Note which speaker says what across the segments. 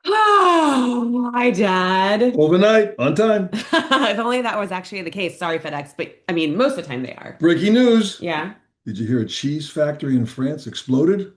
Speaker 1: Oh, hi, Dad.
Speaker 2: Overnight, on time.
Speaker 1: If only that was actually the case. Sorry, FedEx, but I mean, most of the time they are.
Speaker 2: Breaking news.
Speaker 1: Yeah.
Speaker 2: Did you hear a cheese factory in France exploded?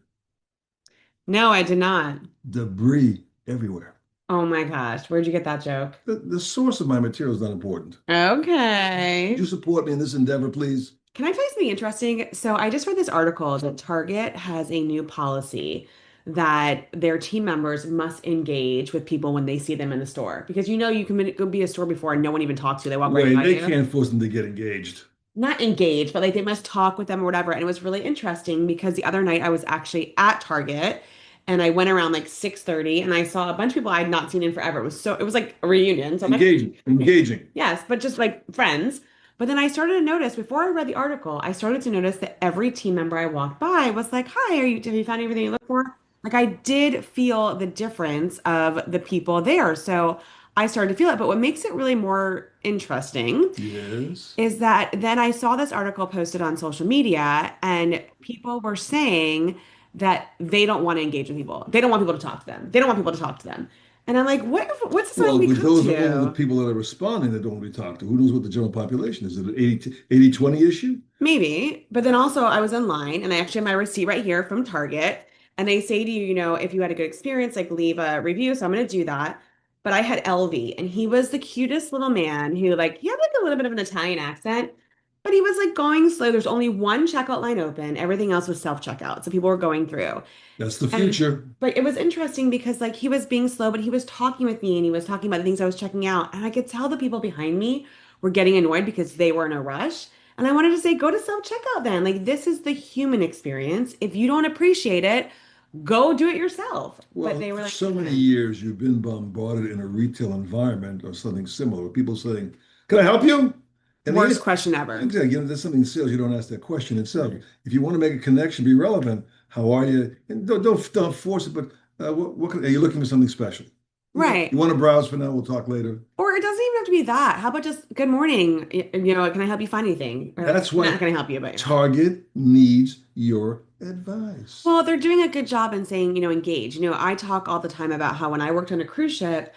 Speaker 1: No, I did not.
Speaker 2: Debris everywhere.
Speaker 1: Oh my gosh. Where'd you get that joke?
Speaker 2: The source of my material is not important. Would you
Speaker 1: Okay.
Speaker 2: support me in this endeavor, please?
Speaker 1: Can I tell you something interesting? So I just read this article that Target has a new policy that their team members must engage with people when they see them in the store. Because you can go be a store before and no one even talks to you. They walk right
Speaker 2: Wait,
Speaker 1: by
Speaker 2: they
Speaker 1: you.
Speaker 2: can't force them to get engaged.
Speaker 1: Not engaged, but like they must talk with them or whatever. And it was really interesting because the other night I was actually at Target and I went around like 6:30 and I saw a bunch of people I had not seen in forever. It was like a reunion. So I'm like,
Speaker 2: Engaging, engaging.
Speaker 1: yes, but just like friends. But then I started to notice before I read the article, I started to notice that every team member I walked by was like, "Hi, have you found everything you look for?" Like I did feel the difference of the people there. So I started to feel it. But what makes it really more interesting
Speaker 2: Yes.
Speaker 1: is that then I saw this article posted on social media, and people were saying that they don't want to engage with people. They don't want people to talk to them. They don't want people to talk to them. And I'm like, what's the society
Speaker 2: Well,
Speaker 1: we
Speaker 2: but
Speaker 1: come
Speaker 2: those are only the
Speaker 1: to?
Speaker 2: people that are responding that don't want to be talked to. Who knows what the general population is? Is it an 80-20 issue?
Speaker 1: Maybe. But then also I was online and I actually have my receipt right here from Target. And they say to you, if you had a good experience, like leave a review. So I'm going to do that. But I had LV and he was the cutest little man who he had like a little bit of an Italian accent, but he was like going slow. There's only one checkout line open. Everything else was self-checkout. So people were going through.
Speaker 2: That's the
Speaker 1: And
Speaker 2: future.
Speaker 1: but it was interesting because like he was being slow, but he was talking with me and he was talking about the things I was checking out. And I could tell the people behind me were getting annoyed because they were in a rush. And I wanted to say, go to self-checkout then. Like this is the human experience. If you don't appreciate it, go do it yourself. But
Speaker 2: Well,
Speaker 1: they were
Speaker 2: for
Speaker 1: like,
Speaker 2: so many
Speaker 1: okay.
Speaker 2: years, you've been bombarded in a retail environment or something similar. People saying, "Can I help you?" And
Speaker 1: Worst question ever.
Speaker 2: exactly, there's something in sales you don't ask that question itself. If you want to make a connection, be relevant. How are you? And don't force it. But are you looking for something special? You
Speaker 1: Right.
Speaker 2: want to browse for now? We'll talk later.
Speaker 1: Or it doesn't even have to be that. How about just good morning? Can I help you find anything? Or like,
Speaker 2: That's
Speaker 1: not
Speaker 2: why
Speaker 1: gonna help you, but
Speaker 2: Target needs your advice.
Speaker 1: well, they're doing a good job in saying, engage. I talk all the time about how when I worked on a cruise ship,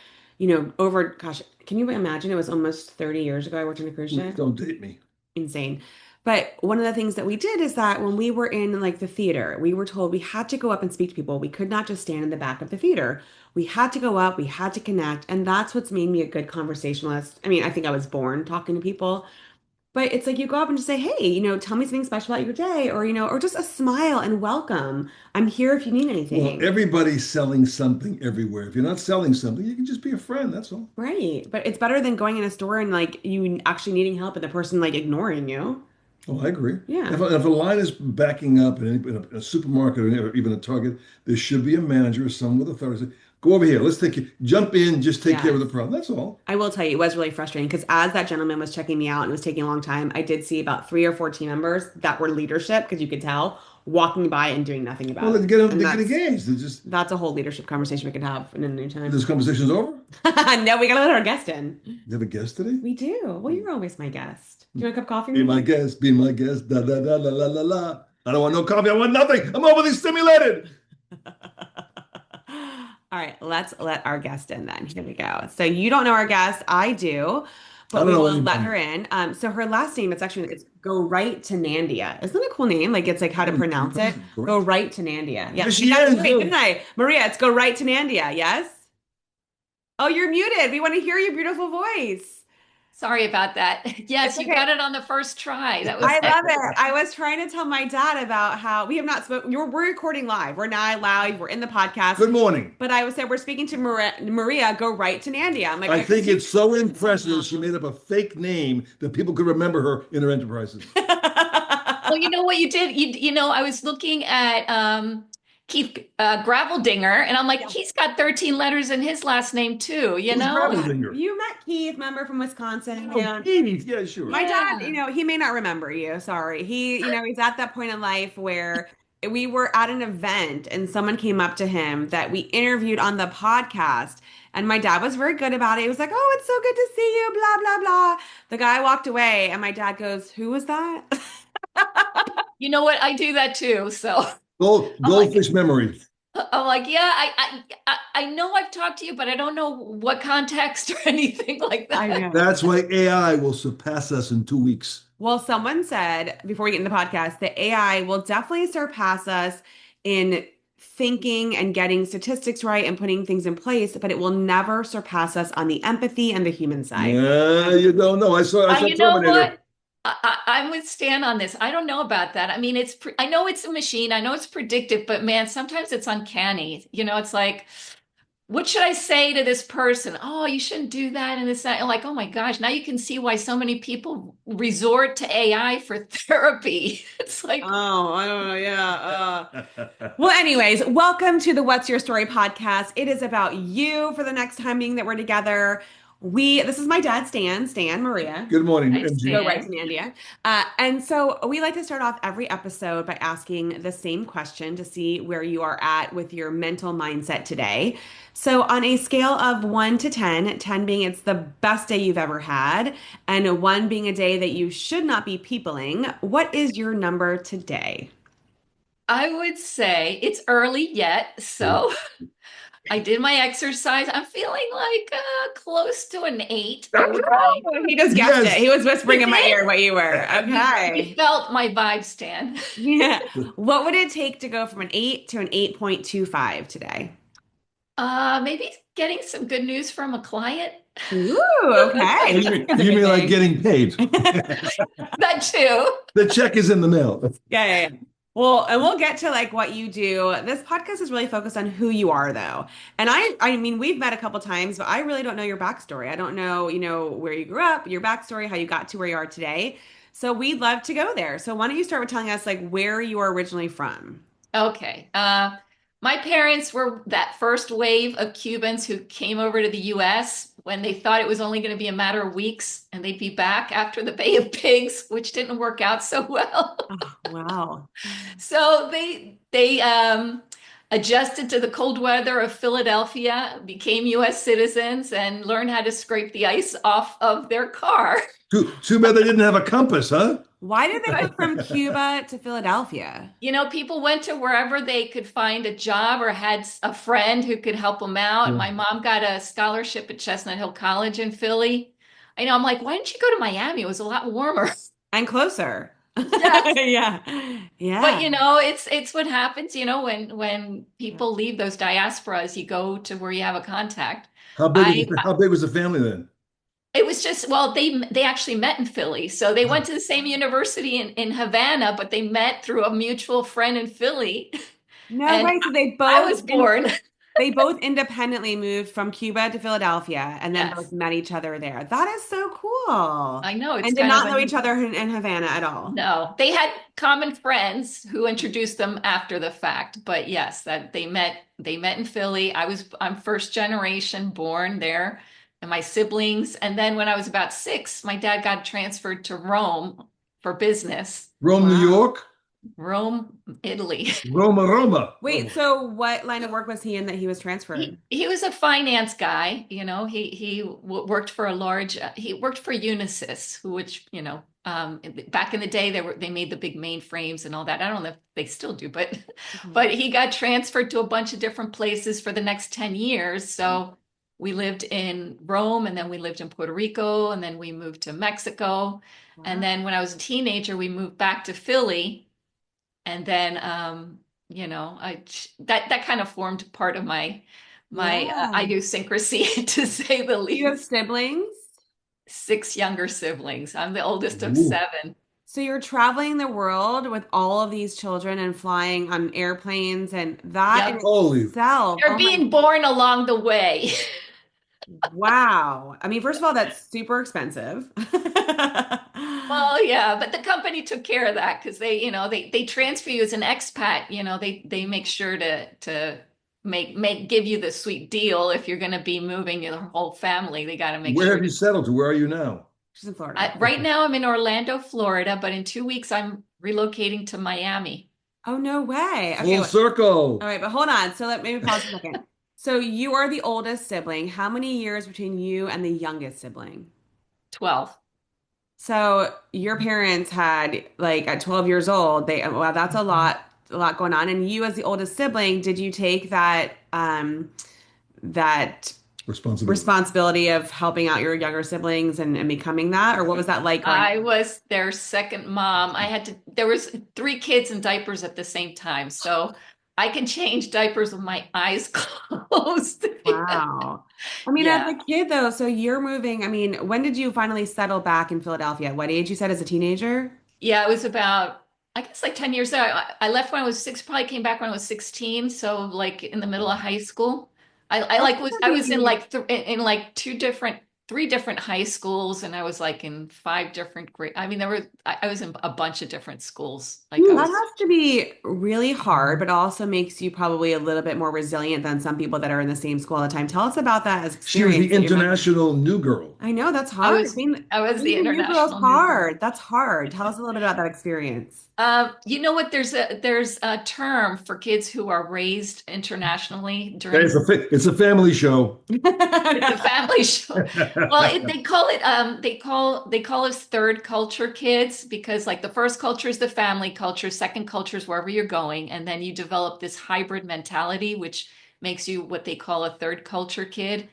Speaker 1: gosh, can you imagine it was almost 30 years ago I worked on a cruise
Speaker 2: Please
Speaker 1: ship?
Speaker 2: don't date me.
Speaker 1: Insane. But one of the things that we did is that when we were in like the theater, we were told we had to go up and speak to people. We could not just stand in the back of the theater. We had to go up, we had to connect, and that's what's made me a good conversationalist. I mean, I think I was born talking to people. But it's like you go up and just say, hey, tell me something special about your day, or just a smile and welcome. I'm here if you need
Speaker 2: Well,
Speaker 1: anything.
Speaker 2: everybody's selling something everywhere. If you're not selling something, you can just be a friend. That's all.
Speaker 1: Right. But it's better than going in a store and like you actually needing help and the person like ignoring you.
Speaker 2: Oh, I agree.
Speaker 1: Yeah.
Speaker 2: If a line is backing up in a supermarket or even a Target, there should be a manager or someone with authority. Say, go over here. Let's take you. Jump in. Just take care of
Speaker 1: Yes.
Speaker 2: the problem. That's all.
Speaker 1: I will tell you, it was really frustrating because as that gentleman was checking me out and it was taking a long time, I did see about 3 or 4 team members that were leadership because you could tell walking by and doing nothing
Speaker 2: Well,
Speaker 1: about it. And
Speaker 2: they get engaged.
Speaker 1: that's a whole leadership conversation we could have in a new
Speaker 2: This
Speaker 1: time.
Speaker 2: conversation's over.
Speaker 1: No, we gotta let our guest in.
Speaker 2: You have a guest today?
Speaker 1: We do. Well, you're always my guest. Do you want a cup of coffee or
Speaker 2: Be my
Speaker 1: anything?
Speaker 2: guest. Be my guest. Da da da la la la la. I don't want no coffee. I want nothing. I'm overly stimulated.
Speaker 1: All right, let's let our guest in then. Here we go. So you don't know our guest, I do,
Speaker 2: I
Speaker 1: but
Speaker 2: don't
Speaker 1: we
Speaker 2: know
Speaker 1: will let
Speaker 2: anybody.
Speaker 1: her in. So her last name, it's Go Right to Nandia. Isn't that a cool name? Like it's like how to
Speaker 2: Oh, you
Speaker 1: pronounce it.
Speaker 2: pronounced it
Speaker 1: Go
Speaker 2: correct.
Speaker 1: Right to Nandia.
Speaker 2: There
Speaker 1: Yes, we
Speaker 2: she
Speaker 1: got it
Speaker 2: is.
Speaker 1: right, didn't I? Maria, it's Go Right to Nandia. Yes? Oh, you're muted. We want to hear your beautiful voice.
Speaker 3: Sorry about that.
Speaker 1: It's
Speaker 3: Yes, you
Speaker 1: okay.
Speaker 3: got it on the first try. That was
Speaker 1: I love
Speaker 3: excellent.
Speaker 1: it. I was trying to tell my dad about how we have not spoken. We're recording live. We're not live. We're in the podcast.
Speaker 2: Good morning.
Speaker 1: But I was said we're speaking to Maria. Go right to Nandia. I'm like,
Speaker 2: I
Speaker 1: I can
Speaker 2: think
Speaker 1: see.
Speaker 2: it's so impressive that she made up a fake name that people could remember her in her enterprises.
Speaker 3: Well, you know what you did? I was looking at Keith Graveldinger, and I'm like,
Speaker 1: Yeah.
Speaker 3: he's got 13 letters in his last name too, you
Speaker 2: Who's
Speaker 3: know?
Speaker 2: Graveldinger?
Speaker 1: You met Keith, member from Wisconsin.
Speaker 2: Oh,
Speaker 1: Yeah.
Speaker 2: Keith. Yeah, sure.
Speaker 1: My dad,
Speaker 3: Yeah.
Speaker 1: he may not remember you. Sorry. He's at that point in life where we were at an event and someone came up to him that we interviewed on the podcast. And my dad was very good about it. He was like, "Oh, it's so good to see you, blah, blah, blah." The guy walked away, and my dad goes, "Who was that?"
Speaker 3: You know what? I do that too. So I'm like,
Speaker 2: Goldfish memory.
Speaker 3: I'm like, yeah, I know I've talked to you, but I don't know what context or anything like
Speaker 1: I
Speaker 3: that.
Speaker 1: know.
Speaker 2: That's why AI will surpass us in 2 weeks.
Speaker 1: Well, someone said before we get into the podcast that AI will definitely surpass us in thinking and getting statistics right and putting things in place, but it will never surpass us on the empathy and the human side.
Speaker 2: You don't know. I saw
Speaker 3: You know
Speaker 2: Terminator.
Speaker 3: what? I'm with Stan on this. I don't know about that. I mean, I know it's a machine. I know it's predictive, but man, sometimes it's uncanny. It's like, what should I say to this person? Oh, you shouldn't do that and this, that. And like, oh my gosh, now you can see why so many people resort to AI for therapy. It's like,
Speaker 1: Oh, I don't know. Yeah. Well, anyways, welcome to the What's Your Story podcast. It is about you for the next time being that we're together. This is my dad, Stan, Maria.
Speaker 2: Good morning,
Speaker 3: I
Speaker 2: MG.
Speaker 1: Go
Speaker 3: stand.
Speaker 1: Garaitonandia. And so we like to start off every episode by asking the same question to see where you are at with your mental mindset today. So on a scale of 1 to 10, 10 being it's the best day you've ever had, and 1 being a day that you should not be peopling, what is your number today?
Speaker 3: I would say it's early yet, so I did my exercise. I'm feeling like close to an 8, I would say.
Speaker 1: He just guessed it.
Speaker 2: Yes.
Speaker 1: He was whispering
Speaker 3: You
Speaker 1: in my
Speaker 3: did?
Speaker 1: ear what you were.
Speaker 3: You
Speaker 1: Okay.
Speaker 3: felt my vibe, Stan.
Speaker 1: Yeah. What would it take to go from an 8 to an 8.25 today?
Speaker 3: Maybe getting some good news from a client.
Speaker 1: Ooh,
Speaker 2: Oh,
Speaker 1: okay.
Speaker 2: you
Speaker 1: That's
Speaker 2: mean,
Speaker 1: a
Speaker 2: you
Speaker 1: good
Speaker 2: mean like
Speaker 1: thing.
Speaker 2: getting paid?
Speaker 3: That too.
Speaker 2: The check is in the mail.
Speaker 1: Yeah. Well, and we'll get to like what you do. This podcast is really focused on who you are though. And I mean, we've met a couple times, but I really don't know your backstory. I don't know, where you grew up, your backstory, how you got to where you are today. So we'd love to go there. So why don't you start with telling us like where you are originally from?
Speaker 3: Okay. My parents were that first wave of Cubans who came over to the US when they thought it was only going to be a matter of weeks and they'd be back after the Bay of Pigs, which didn't work out so well.
Speaker 1: Oh, wow.
Speaker 3: So they adjusted to the cold weather of Philadelphia, became US citizens, and learned how to scrape the ice off of their car.
Speaker 2: Too bad they didn't have a compass, huh?
Speaker 1: Why did they go from Cuba to Philadelphia?
Speaker 3: People went to wherever they could find a job or had a friend who could help them out. My mom got a scholarship at Chestnut Hill College in Philly. I'm like, why didn't you go to Miami? It was a lot warmer.
Speaker 1: And closer.
Speaker 3: Yes.
Speaker 1: Yeah.
Speaker 3: But
Speaker 1: Yeah.
Speaker 3: it's what happens, when people leave those diasporas, you go to where you have a contact.
Speaker 2: How big was
Speaker 3: I
Speaker 2: the, how big was the family then?
Speaker 3: It was just, well, they actually met in Philly. So they went to the same university in Havana, but they met through a mutual friend in Philly.
Speaker 1: No
Speaker 3: And
Speaker 1: way. So
Speaker 3: I was born.
Speaker 1: they both independently moved from Cuba to Philadelphia and then both
Speaker 3: Yes.
Speaker 1: met each other there. That is so cool.
Speaker 3: I know it's
Speaker 1: And did
Speaker 3: kind of
Speaker 1: not know
Speaker 3: a
Speaker 1: each other in Havana at all.
Speaker 3: no. They had common friends who introduced them after the fact. But yes, that they met in Philly. I'm first generation born there and my siblings. And then when I was about 6, my dad got transferred to Rome for business.
Speaker 2: Rome, New
Speaker 1: Wow.
Speaker 2: York?
Speaker 3: Rome, Italy.
Speaker 2: Roma, Roma.
Speaker 1: Wait, so what line of work was he in that he was transferred?
Speaker 3: He was a finance guy, worked for he worked for Unisys, which back in the day they made the big mainframes and all that. I don't know if they still do, but
Speaker 1: Mhm.
Speaker 3: but he got transferred to a bunch of different places for the next 10 years. So we lived in Rome and then we lived in Puerto Rico and then we moved to Mexico. And
Speaker 1: Wow.
Speaker 3: then when I was a teenager, we moved back to Philly and then I that kind of formed part of my
Speaker 1: Yeah.
Speaker 3: idiosyncrasy to say the
Speaker 1: Do you have
Speaker 3: least.
Speaker 1: siblings?
Speaker 3: 6 younger siblings. I'm the oldest of
Speaker 2: Ooh.
Speaker 3: 7.
Speaker 1: So you're traveling the world with all of these children and flying on airplanes and that in
Speaker 3: Yep.
Speaker 2: Holy.
Speaker 1: itself.
Speaker 3: They're
Speaker 1: Oh my,
Speaker 3: being born along the way.
Speaker 1: wow. I mean, first of all, that's super expensive.
Speaker 3: Well, yeah, but the company took care of that because they transfer you as an expat. They make sure to make give you the sweet deal if you're going to be moving your whole family. They got to make
Speaker 2: Where
Speaker 3: sure
Speaker 2: have you
Speaker 3: to.
Speaker 2: settled to? Where are you now?
Speaker 1: She's in Florida.
Speaker 3: Right now, I'm in Orlando, Florida, but in 2 weeks, I'm relocating to Miami.
Speaker 1: Oh, no way. Okay.
Speaker 2: Full
Speaker 1: All
Speaker 2: circle.
Speaker 1: right, but hold on. So let maybe pause for a second. So you are the oldest sibling. How many years between you and the youngest sibling?
Speaker 3: 12.
Speaker 1: So your parents had like at 12 years old, wow, that's a lot. a lot going on. And you, as the oldest sibling, did you take that
Speaker 2: Responsibility.
Speaker 1: responsibility of helping out your younger siblings and becoming that, or what was that like growing
Speaker 3: I was their second mom. There was three kids in diapers at the same time. So I can change diapers with my eyes closed.
Speaker 1: Wow. I mean, as
Speaker 3: Yeah.
Speaker 1: a kid though, so you're moving. I mean, when did you finally settle back in Philadelphia? At what age you said as a teenager?
Speaker 3: Yeah, it was about, I guess like 10 years there. I left when I was six, probably came back when I was 16. So like in the middle of high school.
Speaker 1: That's gonna
Speaker 3: I was in
Speaker 1: be
Speaker 3: like in like three different high schools, and I was like in five different grade. I mean, I was in a bunch of different schools. Like I
Speaker 1: that
Speaker 3: was,
Speaker 1: has to be really hard, but also makes you probably a little bit more resilient than some people that are in the same school all the time. Tell us about that as
Speaker 2: She was the
Speaker 1: experience that you went through.
Speaker 2: international new girl.
Speaker 1: I know that's hard. I mean,
Speaker 3: I was the
Speaker 1: being a new girl is
Speaker 3: international new girl.
Speaker 1: hard. That's hard. Tell us a little bit about that experience.
Speaker 3: You know what? There's a term for kids who are raised internationally
Speaker 2: It's
Speaker 3: during.
Speaker 2: it's a family show.
Speaker 3: It's a family show. Well, they call it they call us third culture kids because like the first culture is the family culture, second culture is wherever you're going, and then you develop this hybrid mentality, which makes you what they call a third culture kid.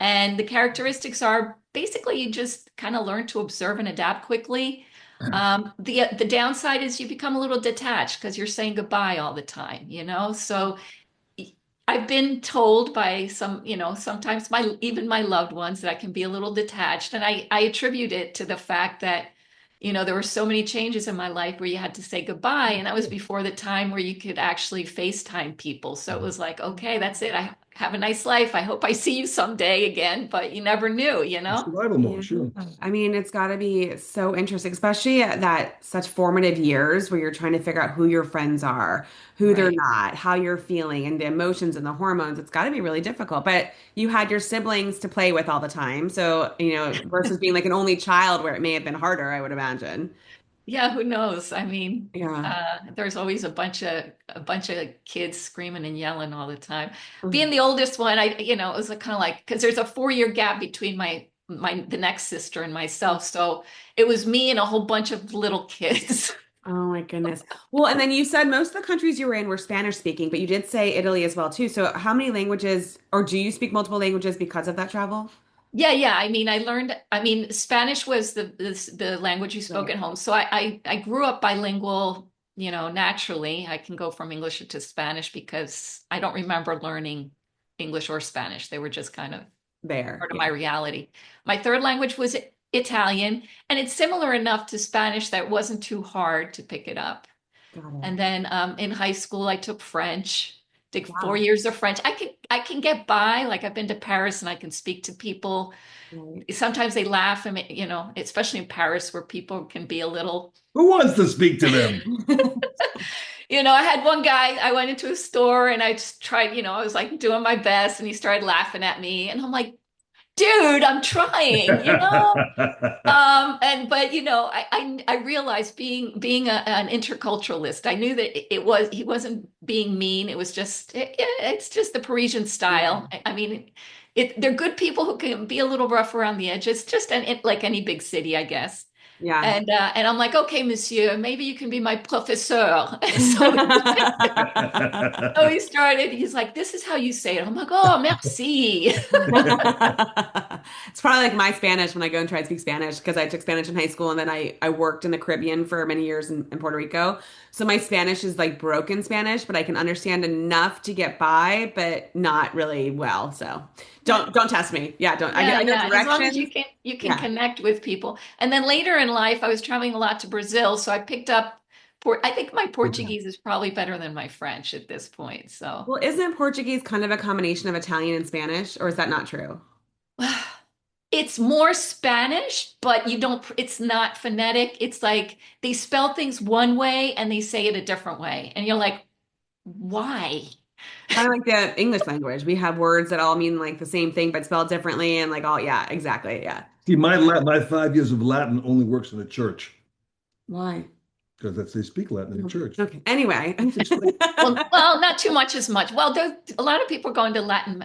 Speaker 3: And the characteristics are basically you just kind of learn to observe and adapt quickly. The downside is you become a little detached because you're saying goodbye all the time, you know? So I've been told by some, sometimes even my loved ones that I can be a little detached. And I attribute it to the fact that, there were so many changes in my life where you had to say goodbye. And that was before the time where you could actually FaceTime people. So it was like, okay, that's it. I have a nice life. I hope I see you someday again, but you never knew, you know?
Speaker 2: Survival
Speaker 1: Yeah.
Speaker 2: mode, sure.
Speaker 1: I mean, it's got to be so interesting, especially at that such formative years where you're trying to figure out who your friends are, who they're
Speaker 3: Right.
Speaker 1: not, how you're feeling, and the emotions and the hormones. It's got to be really difficult. But you had your siblings to play with all the time. So, versus being like an only child where it may have been harder, I would imagine.
Speaker 3: Yeah, who knows? I mean,
Speaker 1: Yeah.
Speaker 3: there's always a bunch of kids screaming and yelling all the time. Being the oldest one, it was kind of like because there's a 4 year gap between the next sister and myself, so it was me and a whole bunch of little kids.
Speaker 1: Oh my goodness. Well, and then you said most of the countries you were in were Spanish speaking, but you did say Italy as well too. So how many languages, or do you speak multiple languages because of that travel?
Speaker 3: Yeah, yeah. I mean, Spanish was the language you spoke
Speaker 1: Right.
Speaker 3: at home. So I grew up bilingual, naturally. I can go from English to Spanish because I don't remember learning English or Spanish. They were just kind of
Speaker 1: There.
Speaker 3: part of my
Speaker 1: Yeah.
Speaker 3: reality. My third language was Italian, and it's similar enough to Spanish that it wasn't too hard to pick it up.
Speaker 1: Got it.
Speaker 3: And then in high school, I took French, did four
Speaker 1: Wow.
Speaker 3: years of French. I can get by. Like I've been to Paris and I can speak to people.
Speaker 1: Right.
Speaker 3: Sometimes they laugh, and especially in Paris where people can be a little.
Speaker 2: Who wants to speak to them?
Speaker 3: I had one guy. I went into a store and I just tried. I was like doing my best, and he started laughing at me, and I'm like, dude, I'm trying. And but I realized being an interculturalist, I knew that he wasn't being mean. It was just it's just the Parisian
Speaker 1: Yeah.
Speaker 3: style. I mean, they're good people who can be a little rough around the edges, just like any big city, I guess.
Speaker 1: Yeah.
Speaker 3: And I'm like, okay, monsieur, maybe you can be my professeur. So he started. He's like, this is how you say it. I'm like, oh, merci.
Speaker 1: It's probably like my Spanish when I go and try to speak Spanish because I took Spanish in high school and then I worked in the Caribbean for many years in Puerto Rico. So my Spanish is like broken Spanish, but I can understand enough to get by, but not really well. So don't test me. Yeah, don't.
Speaker 3: Yeah,
Speaker 1: I know
Speaker 3: yeah. As long as
Speaker 1: directions.
Speaker 3: you can
Speaker 1: Yeah.
Speaker 3: connect with people. And then later in life, I was traveling a lot to Brazil, so I picked up I think my Portuguese is probably better than my French at this point. So
Speaker 1: Well, isn't Portuguese kind of a combination of Italian and Spanish, or is that not true?
Speaker 3: it's more Spanish, but it's not phonetic. It's like they spell things one way and they say it a different way. And you're like, why?
Speaker 1: Kind of like the English language. We have words that all mean like the same thing but spelled differently and like all yeah, exactly. Yeah.
Speaker 2: See, my 5 years of Latin only works in the church
Speaker 1: Why?
Speaker 2: because that's they speak Latin in the church.
Speaker 1: Okay. Anyway.
Speaker 2: Let's explain.
Speaker 3: Well, not too much as much. Well, there's a lot of people going to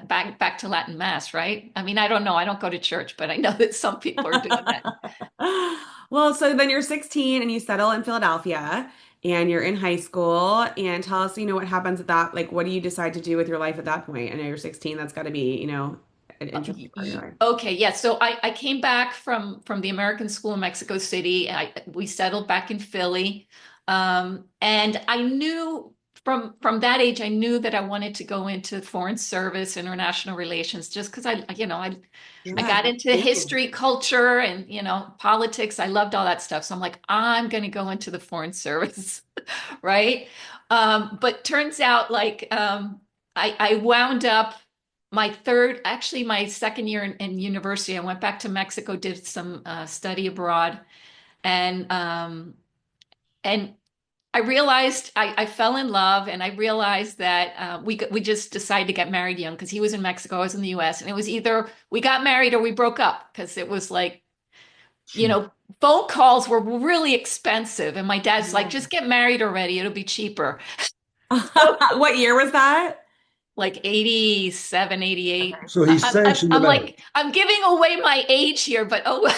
Speaker 3: back to Latin Mass, right? I mean, I don't know. I don't go to church, but I know that some people are doing that.
Speaker 1: Well, so then you're 16 and you settle in Philadelphia. and you're in high school. And tell us, what happens at that, like, what do you decide to do with your life at that point? I know you're 16. That's got to be, an interesting part of your life.
Speaker 3: Okay, yeah. So I came back from the American school in Mexico City. We settled back in Philly. And I knew from that age, I knew that I wanted to go into foreign service, international relations, just because I
Speaker 1: Yeah,
Speaker 3: got into
Speaker 1: cool.
Speaker 3: history, culture, and politics. I loved all that stuff. So I'm like, I'm going to go into the foreign service, right? But turns out, like, I wound up actually my second year in university. I went back to Mexico, did some study abroad, and um, and I realized I fell in love, and I realized that we just decided to get married young because he was in Mexico, I was in the U.S., and it was either we got married or we broke up because it was like, you
Speaker 2: Gee.
Speaker 3: know, phone calls were really expensive, and my dad's like,
Speaker 1: Yeah.
Speaker 3: just get married already, it'll be cheaper. So
Speaker 1: What year was that?
Speaker 3: like 87, 88.
Speaker 2: So he sanctioned the
Speaker 3: I'm
Speaker 2: marriage.
Speaker 3: like, I'm giving away my age here, but oh, well.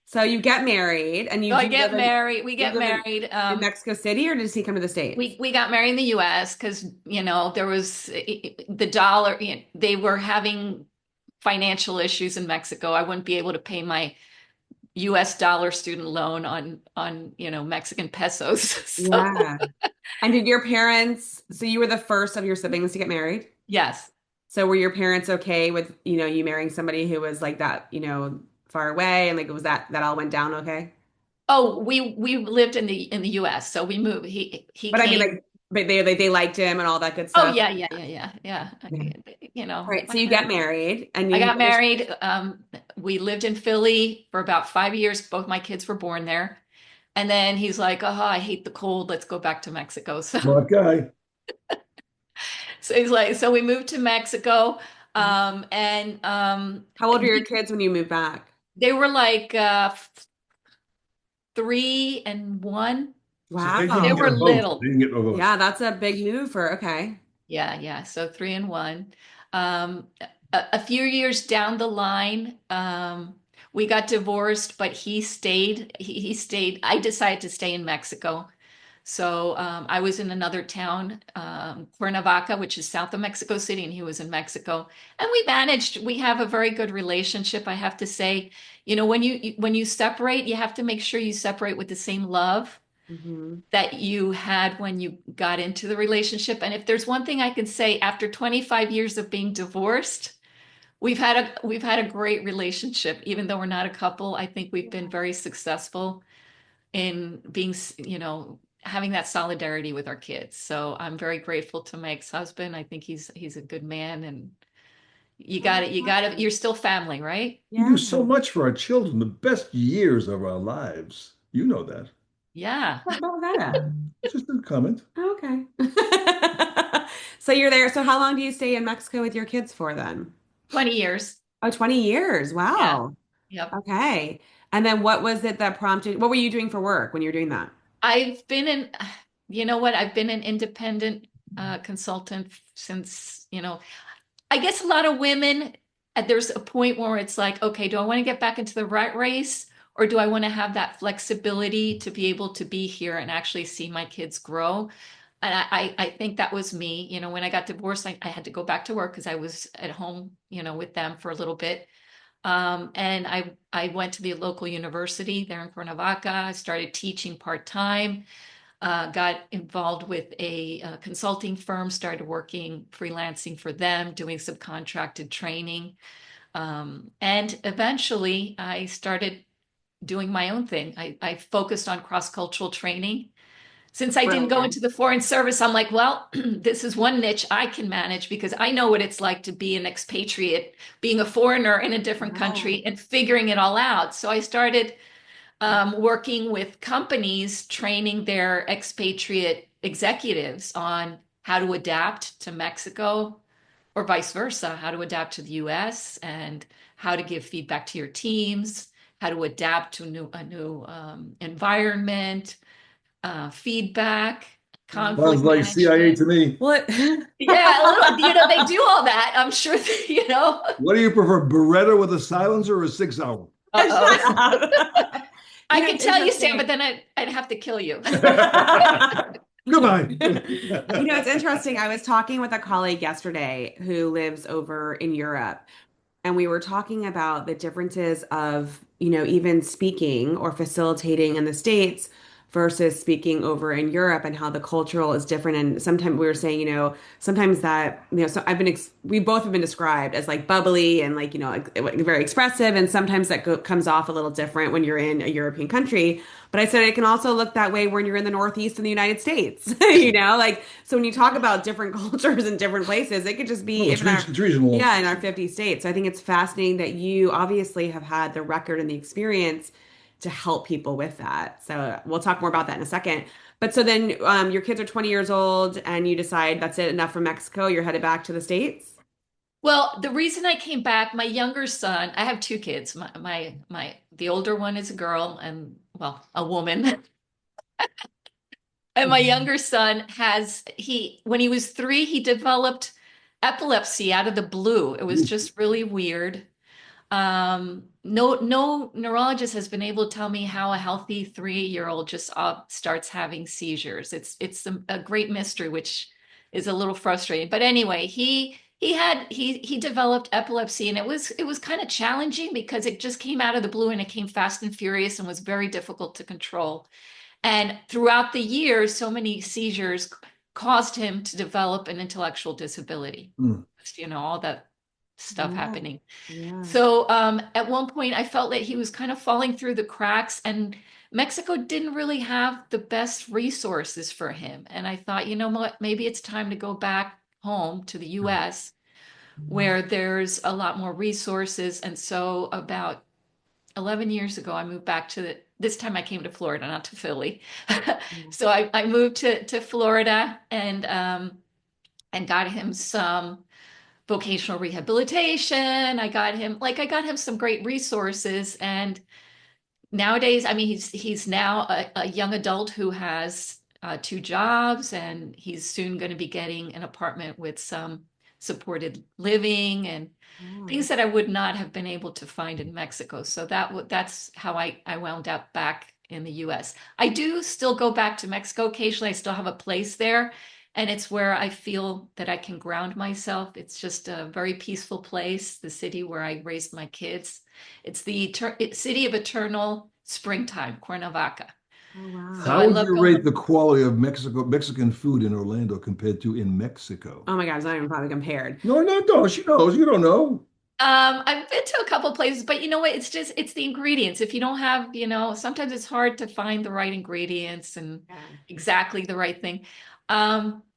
Speaker 1: So you get married and
Speaker 3: So
Speaker 1: you
Speaker 3: I
Speaker 1: do live
Speaker 3: get married. We
Speaker 1: you
Speaker 3: get
Speaker 1: live
Speaker 3: married.
Speaker 1: in Mexico City, or does he come to the States?
Speaker 3: We got married in the US because, there was the dollar, they were having financial issues in Mexico. I wouldn't be able to pay my US dollar student loan on, Mexican pesos. So,
Speaker 1: Yeah. And did your parents, so you were the first of your siblings to get married?
Speaker 3: yes.
Speaker 1: So were your parents okay with, you marrying somebody who was like that, far away, and like was that all went down okay?
Speaker 3: Oh, we lived in the US, so we moved. He
Speaker 1: But I mean,
Speaker 3: came.
Speaker 1: like, but they liked him and all that good
Speaker 3: Oh
Speaker 1: stuff.
Speaker 3: yeah, yeah, yeah, yeah, yeah.
Speaker 1: Yeah.
Speaker 3: You
Speaker 1: All
Speaker 3: know,
Speaker 1: right. So you get married and
Speaker 3: I
Speaker 1: you
Speaker 3: got
Speaker 1: guys,
Speaker 3: married. We lived in Philly for about 5 years. Both my kids were born there. And then he's like, "Oh, I hate the cold. Let's go back to Mexico." So,
Speaker 2: Smart guy.
Speaker 3: so he's like, so we moved to Mexico. And
Speaker 1: how old were your kids when you moved back?
Speaker 3: they were like 3 and 1.
Speaker 2: So they didn't
Speaker 3: They
Speaker 1: Wow.
Speaker 3: were
Speaker 2: get a vote. They
Speaker 3: little.
Speaker 2: didn't get a vote.
Speaker 1: Yeah, that's a big move for, okay.
Speaker 3: Yeah, yeah. So 3 and 1. A few years down the line, we got divorced, but he stayed. He stayed. I decided to stay in Mexico. So I was in another town, Cuernavaca, which is south of Mexico City, and he was in Mexico. And we have a very good relationship, I have to say. When you separate, you have to make sure you separate with the same love
Speaker 1: Hmm.
Speaker 3: that you had when you got into the relationship. And if there's one thing I can say, after 25 years of being divorced, we've had a great relationship. Even though we're not a couple, I think we've been very successful in being, having that solidarity with our kids. So I'm very grateful to my ex-husband. I think he's a good man, and
Speaker 1: Oh, that's
Speaker 3: you're
Speaker 1: awesome.
Speaker 3: still family, right?
Speaker 2: We do
Speaker 1: Yeah.
Speaker 2: so much for our children, the best years of our lives. You know that.
Speaker 3: Yeah.
Speaker 1: What was that at?
Speaker 2: Just a comment.
Speaker 1: Oh, okay. So you're there. So how long do you stay in Mexico with your kids for then?
Speaker 3: 20 years.
Speaker 1: Oh, 20 years.
Speaker 3: Yeah.
Speaker 1: Wow.
Speaker 3: Yep.
Speaker 1: Okay. And then what was it that prompted, what were you doing for work when you were doing that?
Speaker 3: I've been in, you know what? I've been an independent consultant since, I guess a lot of women, there's a point where it's like, okay, do I want to get back into the rat race, or do I want to have that flexibility to be able to be here and actually see my kids grow? And I think that was me. When I got divorced, I had to go back to work because I was at home, with them for a little bit. And I went to the local university there in Cuernavaca. I started teaching part-time, got involved with a consulting firm, started working freelancing for them, doing subcontracted training. And eventually I started doing my own thing. I focused on cross-cultural training. Since I didn't go
Speaker 1: Brilliant.
Speaker 3: into the foreign service, I'm like, well, this is one niche I can manage because I know what it's like to be an expatriate, being a foreigner in a different
Speaker 1: Yeah.
Speaker 3: country and figuring it all out. So I started working with companies, training their expatriate executives on how to adapt to Mexico or vice versa, how to adapt to the US and how to give feedback to your teams, how to adapt to a new environment, feedback,
Speaker 2: Sounds
Speaker 3: conflict
Speaker 2: like CIA
Speaker 3: management.
Speaker 2: to me.
Speaker 1: Well,
Speaker 3: Yeah, a little, they do all that. I'm sure that.
Speaker 2: What do you prefer, Beretta with a silencer or a 6 hour?
Speaker 3: Uh-oh.
Speaker 1: shut up.
Speaker 3: I
Speaker 1: It's
Speaker 3: could tell you, Sam, but
Speaker 1: interesting.
Speaker 3: then I'd have to kill you.
Speaker 2: Goodbye.
Speaker 1: It's interesting. I was talking with a colleague yesterday who lives over in Europe, and we were talking about the differences of, even speaking or facilitating in the States versus speaking over in Europe and how the cultural is different. And sometimes we were saying, sometimes that, so we both have been described as like bubbly and like, like very expressive. And sometimes that comes off a little different when you're in a European country. But I said it can also look that way when you're in the Northeast in the United States, like, so when you talk about different cultures in different places, it could just be
Speaker 2: Well,
Speaker 1: even our,
Speaker 2: it's regional.
Speaker 1: yeah, in our 50 states. So I think it's fascinating that you obviously have had the record and the experience to help people with that. So we'll talk more about that in a second. But so then your kids are 20 years old and you decide that's it, enough from Mexico. You're headed back to the States.
Speaker 3: Well, the reason I came back, my younger son, I have two kids. The older one is a girl and, well, a woman. And my
Speaker 1: Mhm.
Speaker 3: younger son when he was 3, he developed epilepsy out of the blue. It was
Speaker 2: Ooh.
Speaker 3: just really weird. No neurologist has been able to tell me how a healthy 3-year-old just starts having seizures. It's a great mystery, which is a little frustrating. But anyway, he developed epilepsy, and it was kind of challenging because it just came out of the blue and it came fast and furious and was very difficult to control. And throughout the years, so many seizures caused him to develop an intellectual disability.
Speaker 2: Mm.
Speaker 3: All that stuff
Speaker 1: Yeah.
Speaker 3: happening.
Speaker 1: Yeah.
Speaker 3: So at one point, I felt that he was kind of falling through the cracks, and Mexico didn't really have the best resources for him. And I thought, you know what, maybe it's time to go back home to the US where there's a lot more resources. And so about 11 years ago, I moved back this time I came to Florida, not to Philly. So I moved to Florida and got him some vocational rehabilitation. I got him some great resources. And nowadays, I mean, he's now a young adult who has 2 jobs, and he's soon going to be getting an apartment with some supported living and
Speaker 1: Oh,
Speaker 3: things that I would not have been able to find in Mexico. So that's how I wound up back in the US. I do still go back to Mexico occasionally. I still have a place there, and it's where I feel that I can ground myself. It's just a very peaceful place, the city where I raised my kids. It's the city of eternal springtime, Cuernavaca.
Speaker 1: oh
Speaker 3: So
Speaker 1: wow.
Speaker 3: I
Speaker 2: How would
Speaker 3: love
Speaker 2: you
Speaker 3: going.
Speaker 2: rate the quality of Mexican food in Orlando compared to in Mexico?
Speaker 1: Oh my God, it's not even probably compared.
Speaker 2: No, no, no. She knows. You don't know.
Speaker 3: I've been to a couple places, but you know what? It's the ingredients. If you don't have, sometimes it's hard to find the right ingredients and
Speaker 1: Yeah.
Speaker 3: exactly the right thing.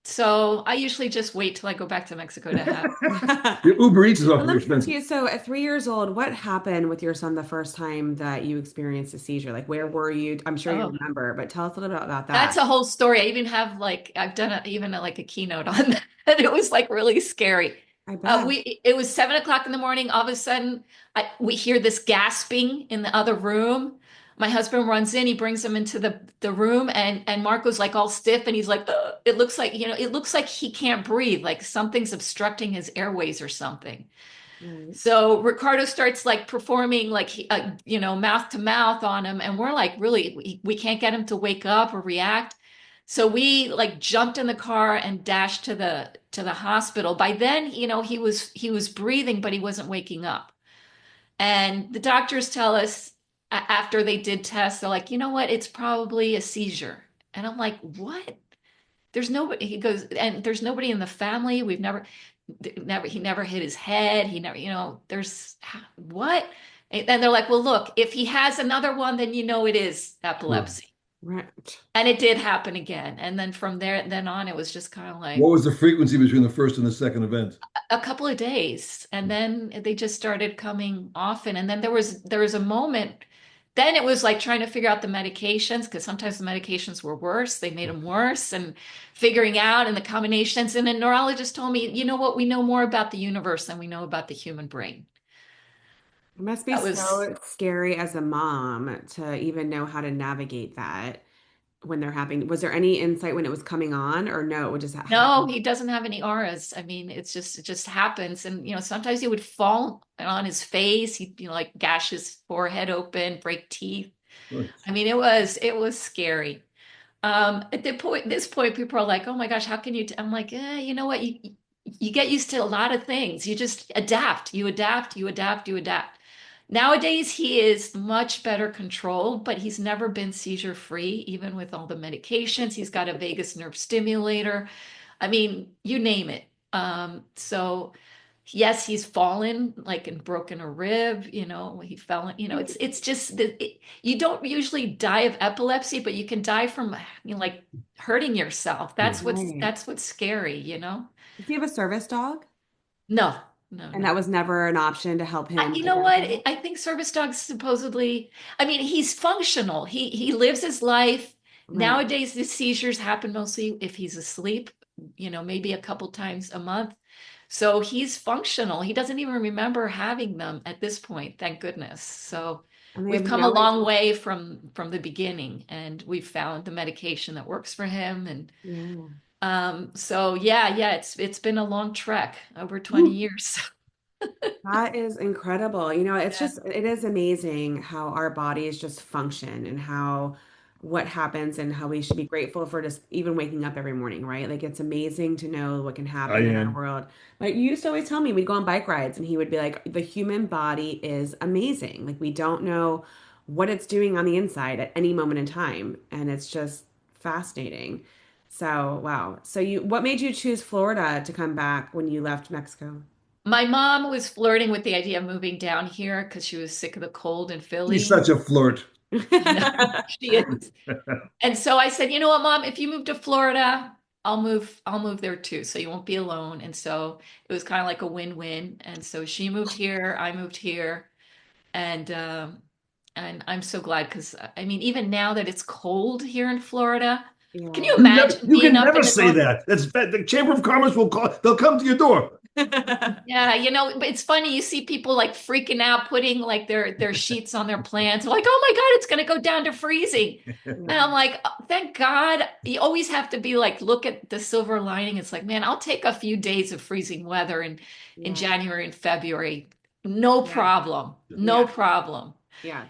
Speaker 3: So I usually just wait till I go back to Mexico to have.
Speaker 2: The Uber Eats is
Speaker 1: But
Speaker 2: awfully
Speaker 1: let me ask
Speaker 2: expensive.
Speaker 1: you, so at 3 years old, what happened with your son the first time that you experienced a seizure? Like, where were you? I'm sure you
Speaker 3: Oh,
Speaker 1: remember, but tell us a little bit about
Speaker 3: that's
Speaker 1: that.
Speaker 3: a whole story. I even have I've done like a keynote on that. And it was like really scary.
Speaker 1: I bet.
Speaker 3: It was 7 o'clock in the morning. All of a sudden, we hear this gasping in the other room. My husband runs in. He brings him into the room, and Marco's like all stiff, and he's like, "Ugh." It looks like he can't breathe, like something's obstructing his airways or something.
Speaker 1: Right.
Speaker 3: So Ricardo starts like performing like mouth to mouth on him, and we're like, really, we can't get him to wake up or react. So we like jumped in the car and dashed to the hospital. By then, he was breathing, but he wasn't waking up. And the doctors tell us after they did tests, they're like, you know what? It's probably a seizure. And I'm like, what? There's nobody, he goes, and there's nobody in the family. He never hit his head. He never, there's what? And then they're like, well, look, if he has another one, then it is
Speaker 2: Right.
Speaker 3: epilepsy.
Speaker 1: Right.
Speaker 3: And it did happen again. And then from then on, it was just kind of
Speaker 2: What
Speaker 3: like
Speaker 2: was the frequency between the first and the second event?
Speaker 3: a couple of days. And then they just started coming often. And then there was a moment. Then it was like trying to figure out the medications because sometimes the medications were worse. They made them worse and figuring out and the combinations. And a neurologist told me, you know what? We know more about the universe than we know about the human brain.
Speaker 1: It must be
Speaker 3: That was
Speaker 1: so scary as a mom to even know how to navigate that when they're having. Was there any insight when it was coming on, or no, it would just
Speaker 3: No,
Speaker 1: happen?
Speaker 3: he doesn't have any auras. I mean, it just happens. And sometimes he would fall on his face. He'd like gash his forehead open, break teeth.
Speaker 2: Right.
Speaker 3: I mean, it was scary. At this point, people are like, "Oh my gosh, how can you?" I'm like, you know what? You get used to a lot of things. You just adapt. You adapt. You adapt. You adapt. Nowadays, he is much better controlled, but he's never been seizure free, even with all the medications. He's got a vagus nerve stimulator. I mean, you name it. So yes, he's fallen like and broken a rib, he fell, it's just that you don't usually die of epilepsy, but you can die from, like hurting yourself.
Speaker 2: Yeah.
Speaker 1: Right.
Speaker 3: That's what's scary,
Speaker 1: Does he have a service dog?
Speaker 3: No, no,
Speaker 1: And that
Speaker 3: no.
Speaker 1: was never an option to help him
Speaker 3: You
Speaker 1: get
Speaker 3: know
Speaker 1: out of
Speaker 3: what?
Speaker 1: that?
Speaker 3: I think service dogs supposedly, I mean, he's functional. He lives his life.
Speaker 1: Right.
Speaker 3: Nowadays, the seizures happen mostly if he's asleep, maybe a couple times a month. So he's functional. He doesn't even remember having them at this point, thank goodness. So
Speaker 1: And they
Speaker 3: we've
Speaker 1: have
Speaker 3: come a
Speaker 1: no
Speaker 3: long
Speaker 1: reason.
Speaker 3: way from the beginning, and we've found the medication that works for him. And
Speaker 1: Yeah.
Speaker 3: so yeah, it's been a long trek, over 20
Speaker 2: Woo.
Speaker 3: years.
Speaker 1: That is incredible. You know, it's
Speaker 3: Yeah.
Speaker 1: just, it is amazing how our bodies just function and how what happens and how we should be grateful for just even waking up every morning, right? Like it's amazing to know what can
Speaker 2: I
Speaker 1: happen in our
Speaker 2: am.
Speaker 1: world. Like you used to always tell me we'd go on bike rides and he would be like, the human body is amazing. Like we don't know what it's doing on the inside at any moment in time. And it's just fascinating. So, wow. So what made you choose Florida to come back when you left Mexico?
Speaker 3: My mom was flirting with the idea of moving down here because she was sick of the cold in
Speaker 2: He's
Speaker 3: Philly.
Speaker 2: such a flirt.
Speaker 3: I know she is. And so I said, you know what, Mom, if you move to Florida, I'll move there too. So you won't be alone. And so it was kind of like a win-win. And so she moved here, I moved here, and I'm so glad because I mean, even now that it's cold here in Florida, can you
Speaker 1: Yeah.
Speaker 3: imagine
Speaker 2: You
Speaker 3: being
Speaker 2: can
Speaker 3: up
Speaker 2: never
Speaker 3: in the
Speaker 2: say
Speaker 3: north?
Speaker 2: that. The Chamber of Commerce will call. They'll come to your door.
Speaker 3: Yeah, but it's funny. You see people like freaking out, putting like their sheets on their plants. Like, oh my God, it's gonna go down to freezing. And
Speaker 1: Yeah.
Speaker 3: I'm like, "Oh, thank God." You always have to be like, look at the silver lining. It's like, man, I'll take a few days of freezing weather in
Speaker 1: Yeah.
Speaker 3: January and February. No
Speaker 1: Yeah.
Speaker 3: problem. No
Speaker 1: Yeah.
Speaker 3: problem.
Speaker 1: Yeah.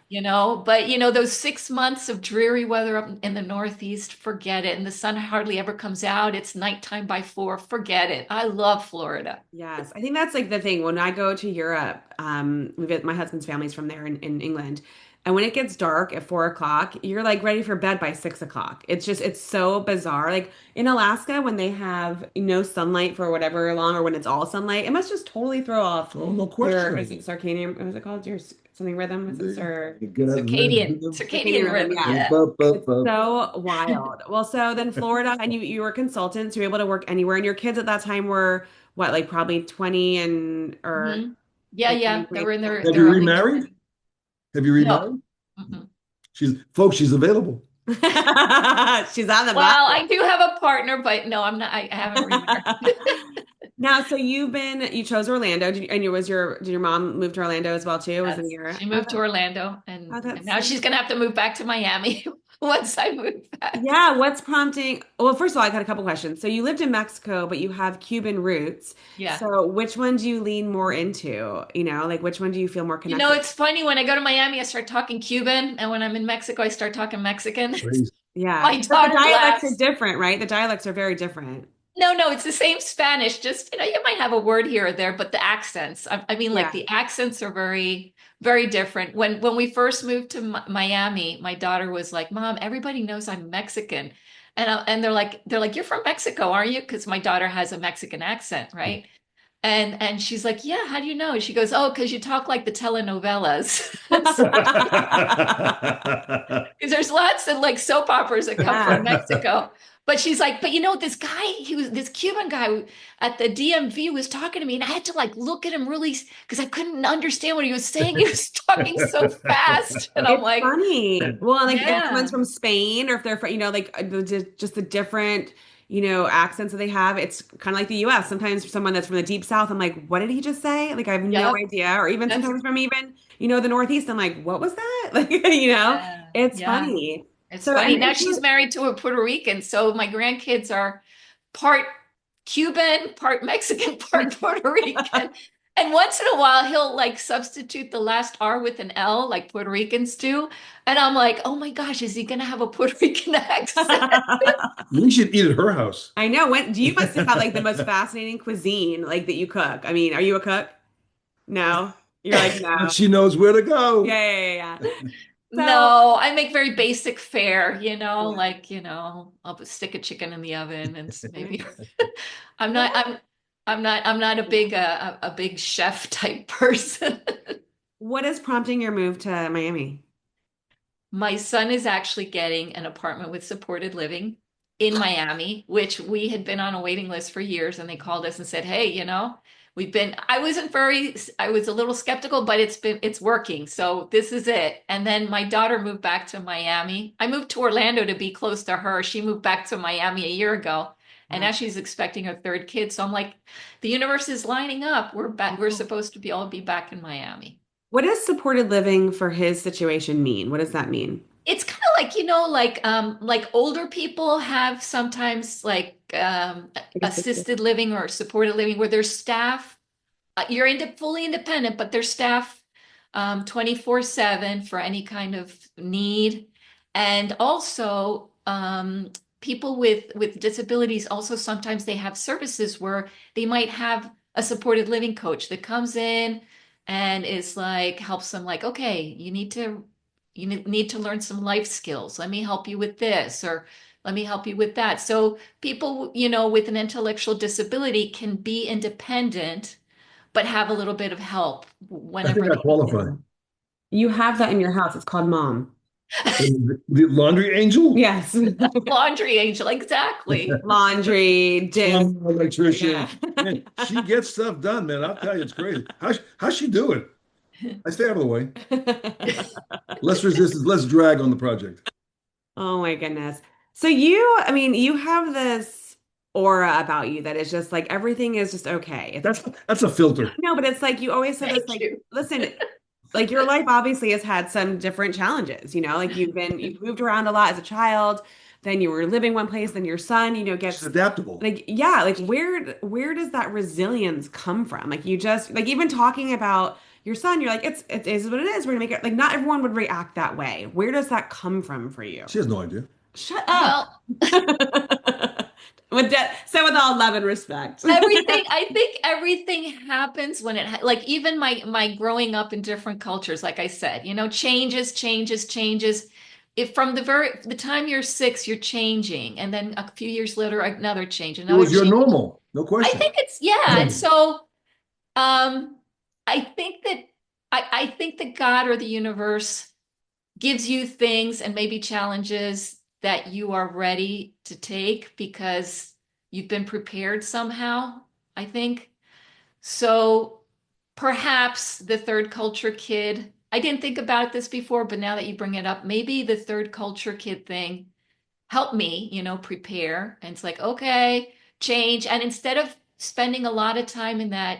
Speaker 3: But those 6 months of dreary weather up in the Northeast, forget it. And the sun hardly ever comes out. It's nighttime by 4. Forget it. I love Florida.
Speaker 1: Yes. I think that's like the thing. When I go to Europe, my husband's family's from there in England. And when it gets dark at 4 o'clock, you're like ready for bed by 6 o'clock. It's so bizarre. Like in Alaska, when they have no sunlight for whatever long, or when it's all sunlight, it must just totally throw off
Speaker 2: Oh, no
Speaker 1: your,
Speaker 2: question.
Speaker 1: is it circadian, what is it called? Your something rhythm? Is it
Speaker 2: You get out of
Speaker 1: circadian
Speaker 3: Circadian
Speaker 1: rhythm?
Speaker 3: rhythm.
Speaker 1: Yeah.
Speaker 3: Yeah.
Speaker 1: It's so wild. Well, so then Florida, and you were consultants, you were able to work anywhere, and your kids at that time were what, like probably 20 and or
Speaker 3: Hmm. Yeah,
Speaker 1: like
Speaker 3: yeah. They were
Speaker 1: 23.
Speaker 3: in
Speaker 2: Have you
Speaker 3: their early
Speaker 2: remarried?
Speaker 3: 20s.
Speaker 2: Have you
Speaker 3: No.
Speaker 2: remarried?
Speaker 3: Mm-mm.
Speaker 2: She's available.
Speaker 1: She's on the
Speaker 3: Well,
Speaker 1: bucket.
Speaker 3: I do have a partner, but no, I'm not. I haven't remarried.
Speaker 1: Now, so you chose Orlando, and did your mom move to Orlando as well too? Was in
Speaker 3: Yes.
Speaker 1: your
Speaker 3: She moved to Orlando,
Speaker 1: oh,
Speaker 3: and
Speaker 1: that's
Speaker 3: now
Speaker 1: so
Speaker 3: she's gonna have to move back to Miami once I move back.
Speaker 1: yeah. What's prompting? Well, first of all, I got a couple questions. So you lived in Mexico, but you have Cuban roots.
Speaker 3: Yeah.
Speaker 1: So which one do you lean more into? Like which one do you feel more connected?
Speaker 3: It's funny when I go to Miami, I start talking Cuban, and when I'm in Mexico, I start talking Mexican.
Speaker 2: Crazy.
Speaker 1: Yeah,
Speaker 3: My
Speaker 1: but the
Speaker 3: daughter
Speaker 1: dialects are
Speaker 3: laughs.
Speaker 1: different, right? The dialects are very different.
Speaker 3: No, no, it's the same Spanish. Just, you might have a word here or there, but the accents, I mean, like
Speaker 1: Yeah.
Speaker 3: the accents are very, very different. When we first moved to Miami, my daughter was like, "Mom, everybody knows I'm Mexican." And they're like, "You're from Mexico, aren't you?" Because my daughter has a Mexican accent, right? And she's like, "Yeah, how do you know?" She goes, "Oh, because you talk like the telenovelas." Because there's lots of like soap operas that come from
Speaker 1: Yeah.
Speaker 3: Mexico. But she's like, but this guy, this Cuban guy at the DMV was talking to me, and I had to like look at him really because I couldn't understand what he was saying. He was talking so fast. And I'm
Speaker 1: It's
Speaker 3: like,
Speaker 1: funny. Well, like if someone's
Speaker 3: yeah,
Speaker 1: from Spain or if they're from, like just the different, accents that they have, it's kind of like the US. Sometimes someone that's from the deep South, I'm like, what did he just say? Like I have no
Speaker 3: yep,
Speaker 1: idea. Or even
Speaker 3: that's,
Speaker 1: sometimes from even, the Northeast, I'm like, what was that? Like,
Speaker 3: yeah,
Speaker 1: it's
Speaker 3: yeah.
Speaker 1: funny.
Speaker 3: It's
Speaker 1: So, and
Speaker 3: funny. Now she's married to a Puerto Rican. So my grandkids are part Cuban, part Mexican, part Puerto Rican. And once in a while, he'll like substitute the last R with an L, like Puerto Ricans do. And I'm like, oh my gosh, is he going to have a Puerto Rican accent?
Speaker 2: We should eat at her house.
Speaker 1: I know. When do you must have like the most fascinating cuisine like that you cook? I mean, are you a cook? No. You're like,
Speaker 2: But
Speaker 1: no.
Speaker 2: she knows where to
Speaker 1: Yeah,
Speaker 2: go.
Speaker 1: yeah, yeah, yeah. So,
Speaker 3: No, I make very basic fare,
Speaker 1: yeah.
Speaker 3: like, I'll stick a chicken in the oven and maybe I'm
Speaker 1: What
Speaker 3: not, I'm not a big chef type person.
Speaker 1: what is prompting your move to Miami?
Speaker 3: My son is actually getting an apartment with supported living in Miami, which we had been on a waiting list for years. And they called us and said, hey, I was a little skeptical, but it's working. So this is it. And then my daughter moved back to Miami. I moved to Orlando to be close to her. She moved back to Miami a year ago. And
Speaker 1: Wow.
Speaker 3: now she's expecting her third kid. So I'm like, the universe is lining up. We're back. We're
Speaker 1: Wow.
Speaker 3: supposed to all be back in Miami.
Speaker 1: What does supported living for his situation mean? What does that mean?
Speaker 3: It's kind of like, like older people have sometimes like assisted living or supported living where there's staff. You're fully independent, but there's staff 24/7 for any kind of need. And also people with disabilities also sometimes they have services where they might have a supported living coach that comes in and is like helps them like, okay, you need to learn some life skills. Let me help you with this, or let me help you with that. So people, with an intellectual disability can be independent, but have a little bit of help
Speaker 2: I think
Speaker 3: whenever
Speaker 2: I
Speaker 3: they need it.
Speaker 2: qualify.
Speaker 1: You have that in your house. It's called mom.
Speaker 2: The laundry angel,
Speaker 1: Yes.
Speaker 3: Laundry angel, exactly.
Speaker 1: Laundry, dish.
Speaker 2: plumber, electrician.
Speaker 1: Yeah.
Speaker 2: Man, she gets stuff done, man. I'll tell you, it's crazy. How's she do it? I stay out of the way. Less resistance, less drag on the project.
Speaker 1: Oh my goodness. So I mean, you have this aura about you that is just like everything is just okay.
Speaker 2: That's a filter.
Speaker 1: No, but it's like you always said this
Speaker 3: Thank
Speaker 1: like,
Speaker 3: you.
Speaker 1: listen, like your life obviously has had some different challenges, like you've moved around a lot as a child, then you were living one place, then your son,
Speaker 2: She's
Speaker 1: gets
Speaker 2: adaptable.
Speaker 1: like yeah, like where does that resilience come from? Like you just like even talking about your son, you're like, it is what it is. We're gonna make it like not everyone would react that way. Where does that come from for you?
Speaker 2: She has no idea.
Speaker 1: Shut up.
Speaker 3: Well,
Speaker 1: With all love and respect.
Speaker 3: I think everything happens when like even my growing up in different cultures, like I said, changes, changes, changes. If from the time you're 6, you're changing, and then a few years later, another change,
Speaker 2: It
Speaker 3: another
Speaker 2: was your
Speaker 3: change.
Speaker 2: normal, no
Speaker 3: I
Speaker 2: question.
Speaker 3: think yeah. And so um, I think that I think that God or the universe gives you things and maybe challenges that you are ready to take because you've been prepared somehow, I think. So perhaps the third culture kid, I didn't think about this before, but now that you bring it up, maybe the third culture kid thing helped me, prepare. And it's like, okay, change. And instead of spending a lot of time in that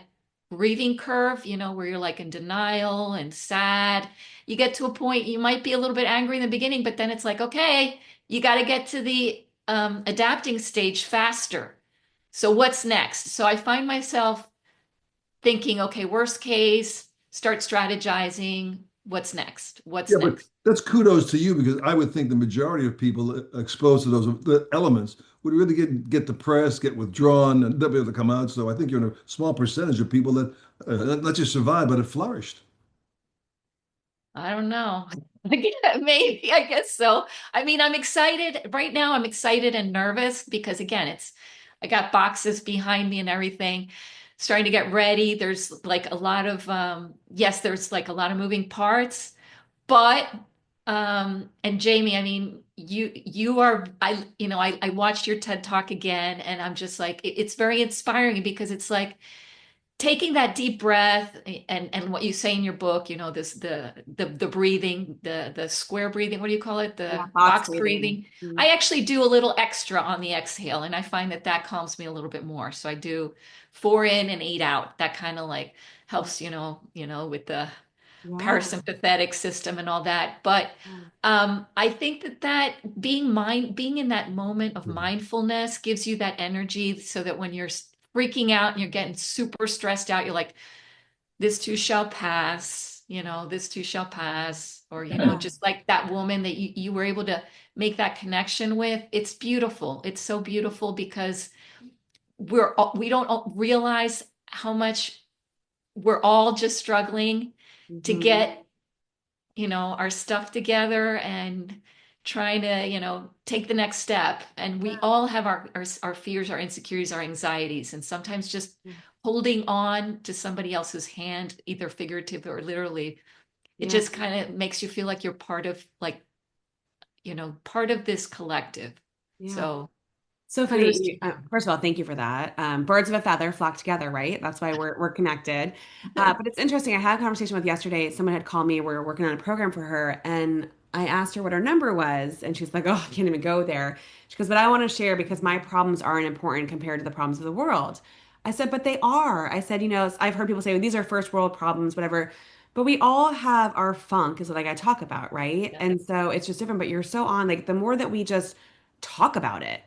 Speaker 3: grieving curve, where you're like in denial and sad, you get to a point you might be a little bit angry in the beginning, but then it's like, okay, you got to get to the adapting stage faster. So what's next? So I find myself thinking, okay, worst case, start strategizing. What's next? What's
Speaker 2: Yeah, but
Speaker 3: next?
Speaker 2: that's kudos to you because I would think the majority of people exposed to those the elements would really get depressed, get withdrawn, and they'll be able to come out. So I think you're in a small percentage of people that not just survived, but have flourished.
Speaker 3: I don't know. Maybe, I guess so. I mean, I'm excited right now. I'm excited and nervous because again, I got boxes behind me and everything, starting to get ready. There's like a lot of yes, there's like a lot of moving parts, but and Jamie, I mean, you are I watched your TED Talk again and I'm just like it's very inspiring because it's like taking that deep breath and what you say in your book, this the breathing, the square breathing, what do you call it?
Speaker 1: Yeah,
Speaker 3: The
Speaker 1: box
Speaker 3: box
Speaker 1: breathing.
Speaker 3: breathing.
Speaker 1: Mm.
Speaker 3: I actually do a little extra on the exhale and I find that that calms me a little bit more. So I do 4 in and 8 out. That kind of like helps, with the
Speaker 1: Yeah.
Speaker 3: parasympathetic system and all that. But I think that being in that moment of
Speaker 2: Mhm.
Speaker 3: mindfulness gives you that energy so that when you're freaking out and you're getting super stressed out, you're like, this too shall pass, this too shall pass, or,
Speaker 1: Yeah.
Speaker 3: just like that woman that you were able to make that connection with. It's beautiful. It's so beautiful because we don't realize how much we're all just struggling to
Speaker 1: Hmm.
Speaker 3: get, our stuff together and trying to, take the next step. And we all have our fears, our insecurities, our anxieties, and sometimes just holding on to somebody else's hand, either figuratively or literally, it
Speaker 1: Yeah.
Speaker 3: just kind of makes you feel like you're part of, like, part of this collective.
Speaker 1: Yeah.
Speaker 3: So
Speaker 1: So funny.
Speaker 3: kudos to you.
Speaker 1: First of all, thank you for that. Birds of a feather flock together, right? That's why we're connected. But it's interesting. I had a conversation with yesterday. Someone had called me. We were working on a program for her, and I asked her what her number was, and she's like, "Oh, I can't even go there." She goes, "But I want to share because my problems aren't important compared to the problems of the world." I said, "But they are." I said, I've heard people say these are first world problems, whatever." But we all have our funk, is what like I talk about, right?
Speaker 3: Yeah.
Speaker 1: And so it's just different. But you're so on. Like the more that we just talk about it,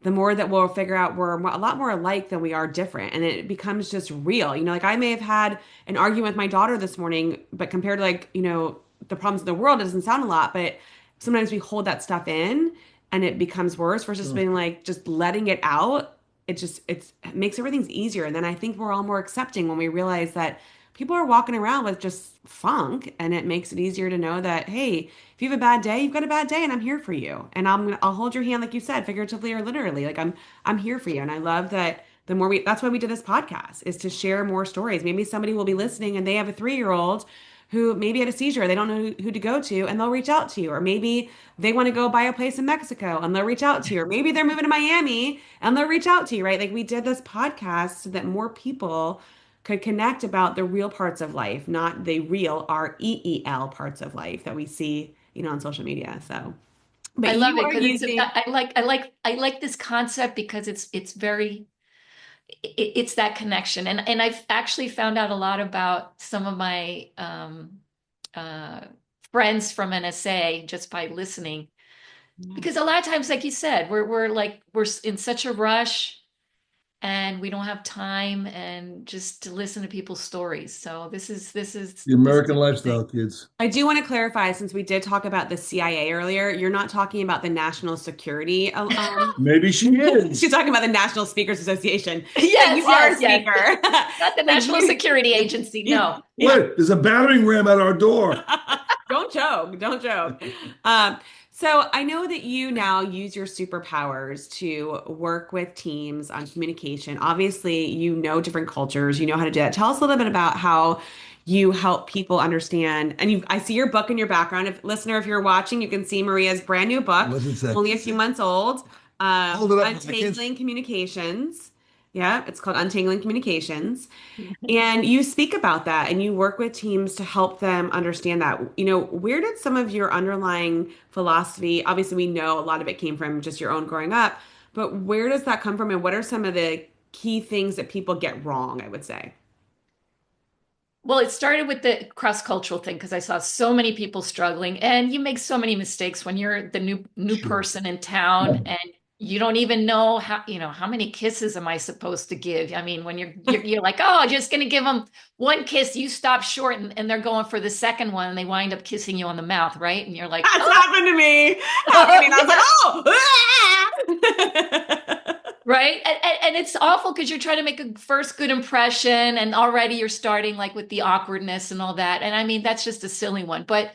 Speaker 1: the more that we'll figure out we're a lot more alike than we are different. And it becomes just real. Like I may have had an argument with my daughter this morning, but compared to like, the problems in the world, it doesn't sound a lot, but sometimes we hold that stuff in and it becomes worse versus
Speaker 2: Sure.
Speaker 1: being like just letting it out. It makes everything's easier. And then I think we're all more accepting when we realize that people are walking around with just funk, and it makes it easier to know that, hey, if you have a bad day, you've got a bad day and I'm here for you. And I'll hold your hand like you said, figuratively or literally. Like I'm here for you. And I love that the more that's why we did this podcast, is to share more stories. Maybe somebody will be listening and they have a 3-year-old who maybe had a seizure. They don't know who to go to, and they'll reach out to you. Or maybe they want to go buy a place in Mexico and they'll reach out to you. Or maybe they're moving to Miami and they'll reach out to you, right? Like we did this podcast so that more people could connect about the real parts of life, not the real REEL parts of life that we see, on social media. So, but
Speaker 3: I love
Speaker 1: you
Speaker 3: it
Speaker 1: are
Speaker 3: because
Speaker 1: using,
Speaker 3: I like this concept because it's very it's that connection. And I've actually found out a lot about some of my uh friends from NSA just by listening. Because a lot of times, like you said, we're in such a rush and we don't have time and just to listen to people's stories. So
Speaker 2: The
Speaker 3: this is
Speaker 2: American
Speaker 3: amazing.
Speaker 2: lifestyle, kids.
Speaker 1: I do want to clarify, since we did talk about the CIA earlier, you're not talking about the national security.
Speaker 2: Maybe she
Speaker 1: She's
Speaker 2: is.
Speaker 1: talking about the National Speakers Association. Yeah,
Speaker 3: Yes,
Speaker 1: you are a
Speaker 3: yes, yes.
Speaker 1: speaker.
Speaker 3: Not the
Speaker 1: Like
Speaker 3: National
Speaker 1: you,
Speaker 3: Security Agency.
Speaker 1: yeah,
Speaker 3: No.
Speaker 1: yeah.
Speaker 2: Wait, there's a battering ram at our door.
Speaker 1: Don't joke. Don't joke. Um, so I know that you now use your superpowers to work with teams on communication. Obviously, you know different cultures. You know how to do that. Tell us a little bit about how you help people understand. And I see your book in your background. If listener, if you're watching, you can see Maria's brand new book,
Speaker 2: What's it say?
Speaker 1: only a few months old,
Speaker 2: Hold it up. I can't.
Speaker 1: Untangling Communications. Yeah, it's called Untangling Communications. And you speak about that and you work with teams to help them understand that. Where did some of your underlying philosophy, obviously we know a lot of it came from just your own growing up, but where does that come from and what are some of the key things that people get wrong, I would say?
Speaker 3: Well, it started with the cross-cultural thing because I saw so many people struggling, and you make so many mistakes when you're the new
Speaker 2: Sure.
Speaker 3: person in town, and you don't even know how many kisses am I supposed to give? I mean, when you're like, oh, I'm just gonna give them one kiss, you stop short, and they're going for the second one, and they wind up kissing you on the mouth, right? And you're like,
Speaker 1: That's
Speaker 3: oh,
Speaker 1: happened to me. Happened to me. And I was like, oh,
Speaker 3: right? And it's awful because you're trying to make a first good impression, and already you're starting like with the awkwardness and all that. And I mean, that's just a silly one, but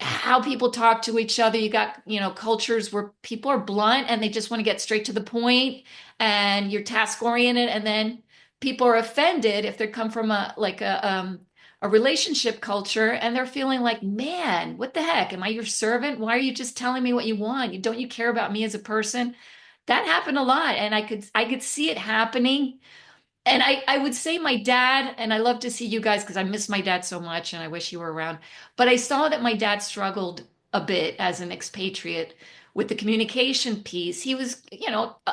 Speaker 3: how people talk to each other. You got, cultures where people are blunt and they just want to get straight to the point and you're task oriented. And then people are offended if they come from a relationship culture and they're feeling like, man, what the heck? Am I your servant? Why are you just telling me what you want? Don't you care about me as a person? That happened a lot. And I could see it happening, and I would say my dad, and I love to see you guys because I miss my dad so much and I wish you were around. But I saw that my dad struggled a bit as an expatriate with the communication piece. He was,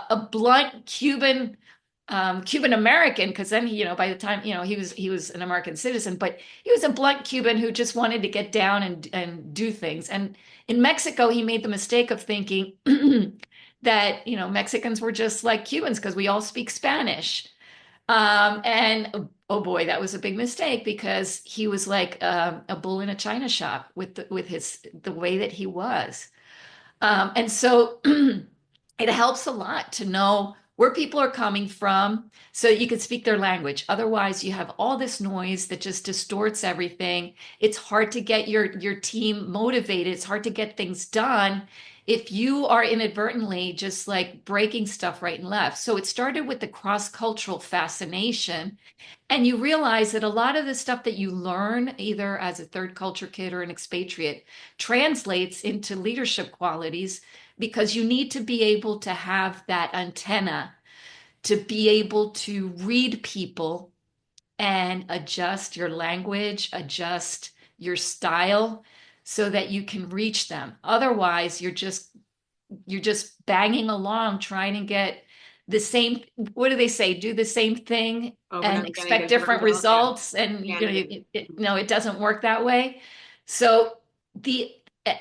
Speaker 3: a blunt Cuban American, because then by the time, he was an American citizen, but he was a blunt Cuban who just wanted to get down and do things. And in Mexico, he made the mistake of thinking that, Mexicans were just like Cubans because we all speak Spanish. And oh boy, that was a big mistake because he was like a bull in a china shop with the way that he was. And so it helps a lot to know where people are coming from so you can speak their language. Otherwise, you have all this noise that just distorts everything. It's hard to get your team motivated. It's hard to get things done if you are inadvertently just like breaking stuff right and left. So it started with the cross-cultural fascination. And you realize that a lot of the stuff that you learn, either as a third culture kid or an expatriate, translates into leadership qualities because you need to be able to have that antenna to be able to read people and adjust your language, adjust your style so that you can reach them. Otherwise, you're just banging along trying to get the same, what do they say, do the same thing
Speaker 1: Over and
Speaker 3: and
Speaker 1: over again and
Speaker 3: expect
Speaker 1: get a different
Speaker 3: different
Speaker 1: result. Yeah.
Speaker 3: results, and
Speaker 1: Again and again.
Speaker 3: no, it doesn't work that way. So the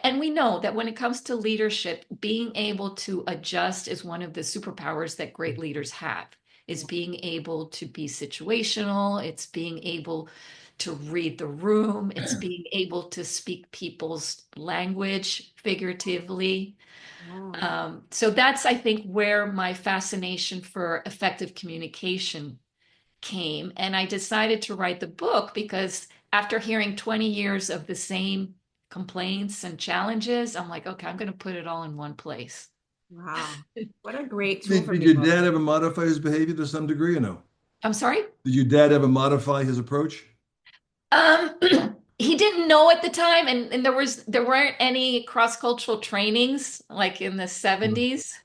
Speaker 3: and we know that when it comes to leadership, being able to adjust is one of the superpowers that great leaders have, is being able to be situational. It's being able to read the room. It's being able to speak people's language figuratively.
Speaker 1: Wow.
Speaker 3: So that's, I think, where my fascination for effective communication came. And I decided to write the book because after hearing 20 years of the same complaints and challenges, I'm like, okay, I'm going to put it all in one place.
Speaker 1: Wow. What a great tool
Speaker 2: Did,
Speaker 1: for
Speaker 2: did your
Speaker 1: people.
Speaker 2: dad ever modify his behavior to some degree or no?
Speaker 3: I'm sorry?
Speaker 2: Did your dad ever modify his approach?
Speaker 3: Um, he didn't know at the time, and there weren't any cross-cultural trainings like in the
Speaker 2: Mm.
Speaker 3: 70s.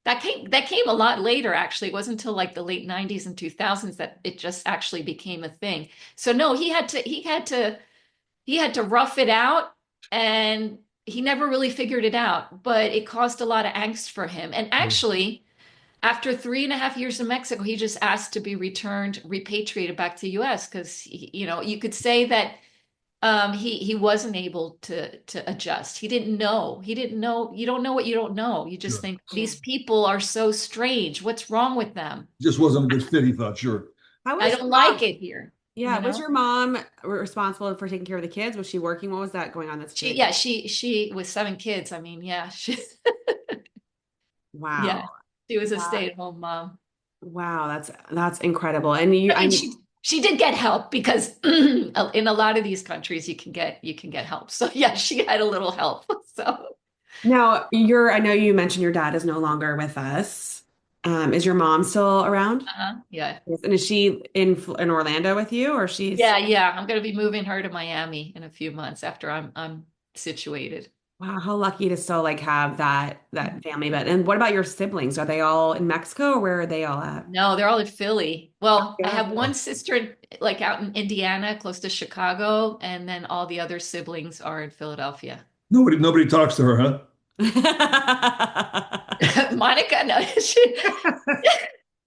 Speaker 3: That came a lot later, actually. It wasn't until like the late 90s and 2000s that it just actually became a thing. So no, he had to rough it out, and he never really figured it out, but it caused a lot of angst for him. And
Speaker 2: Mm.
Speaker 3: actually, after 3.5 years in Mexico, he just asked to be repatriated back to the US because you could say that he wasn't able to adjust. He didn't know. He didn't know. You don't know what you don't know. You just
Speaker 2: Sure.
Speaker 3: think
Speaker 1: Yeah.
Speaker 3: these people are so strange. What's wrong with them?
Speaker 2: Just wasn't a good fit, he thought, sure.
Speaker 1: How
Speaker 3: I
Speaker 1: was
Speaker 3: don't
Speaker 1: your
Speaker 3: like
Speaker 1: mom?
Speaker 3: it here.
Speaker 1: Yeah,
Speaker 3: You
Speaker 1: was
Speaker 3: know?
Speaker 1: your mom responsible for taking care of the kids? Was she working? What was that going on? That's
Speaker 3: She,
Speaker 1: big.
Speaker 3: yeah, she with 7 kids. I mean, yeah, yeah,
Speaker 1: Wow.
Speaker 3: she was a
Speaker 1: That,
Speaker 3: stay-at-home mom.
Speaker 1: wow, that's incredible. And you,
Speaker 3: I mean, she did get help because in a lot of these countries you can get help. So yeah, she had a little help. So
Speaker 1: now I know you mentioned your dad is no longer with us. Is your mom still around?
Speaker 3: yeah.
Speaker 1: Yes. And is she in Orlando with you, or she's
Speaker 3: Yeah, yeah. I'm gonna be moving her to Miami in a few months after I'm situated.
Speaker 1: wow, how lucky to still like have that family. But and what about your siblings? Are they all in Mexico or where are they all at?
Speaker 3: No, they're all in Philly. Well, I
Speaker 1: Yeah.
Speaker 3: have one sister like out in Indiana, close to Chicago, and then all the other siblings are in Philadelphia.
Speaker 2: Nobody talks to her, huh?
Speaker 3: Monica, no,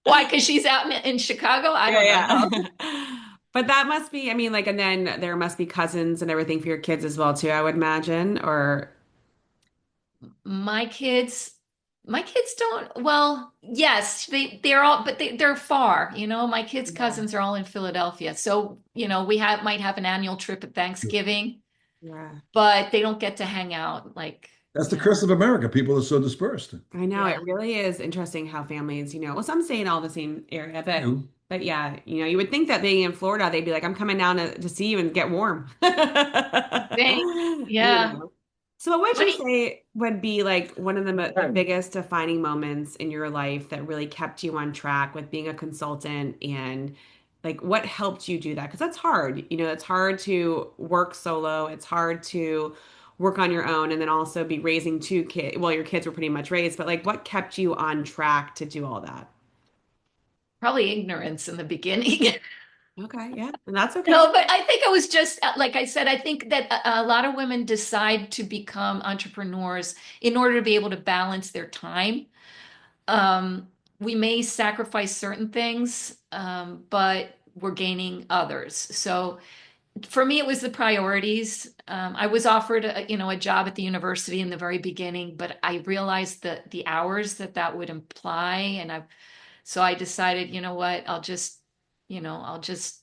Speaker 3: why? Because she's out in Chicago? I
Speaker 1: Yeah,
Speaker 3: don't know.
Speaker 1: yeah. But that must be, I mean, like, and then there must be cousins and everything for your kids as well, too, I would imagine. Or,
Speaker 3: My kids, my kids don't, well, yes, they're all, but they're far, my kids'
Speaker 1: yeah,
Speaker 3: cousins are all in Philadelphia. So, we might have an annual trip at Thanksgiving,
Speaker 1: yeah.
Speaker 3: but they don't get to hang out like,
Speaker 2: That's the curse of America. People are so dispersed.
Speaker 1: I know
Speaker 3: yeah.
Speaker 1: it really is interesting how families, well, some stay in all the same area, but yeah, you would think that being in Florida, they'd be like, I'm coming down to see you and get warm.
Speaker 3: Think,
Speaker 1: You
Speaker 3: yeah.
Speaker 1: know. So what would
Speaker 3: What
Speaker 1: you
Speaker 3: do you,
Speaker 1: say would be like one of the biggest defining moments in your life that really kept you on track with being a consultant and like what helped you do that? Because that's hard. It's hard to work solo. It's hard to work on your own and then also be raising two kids. Well, your kids were pretty much raised, but like what kept you on track to do all that?
Speaker 3: Probably ignorance in the beginning.
Speaker 1: Okay, yeah. And that's okay.
Speaker 3: No, but I think it was just like I said, I think that a lot of women decide to become entrepreneurs in order to be able to balance their time. Um, we may sacrifice certain things, but we're gaining others. So for me, it was the priorities. I was offered a job at the university in the very beginning, but I realized that the hours that would imply, so I decided, you know what, I'll just I'll just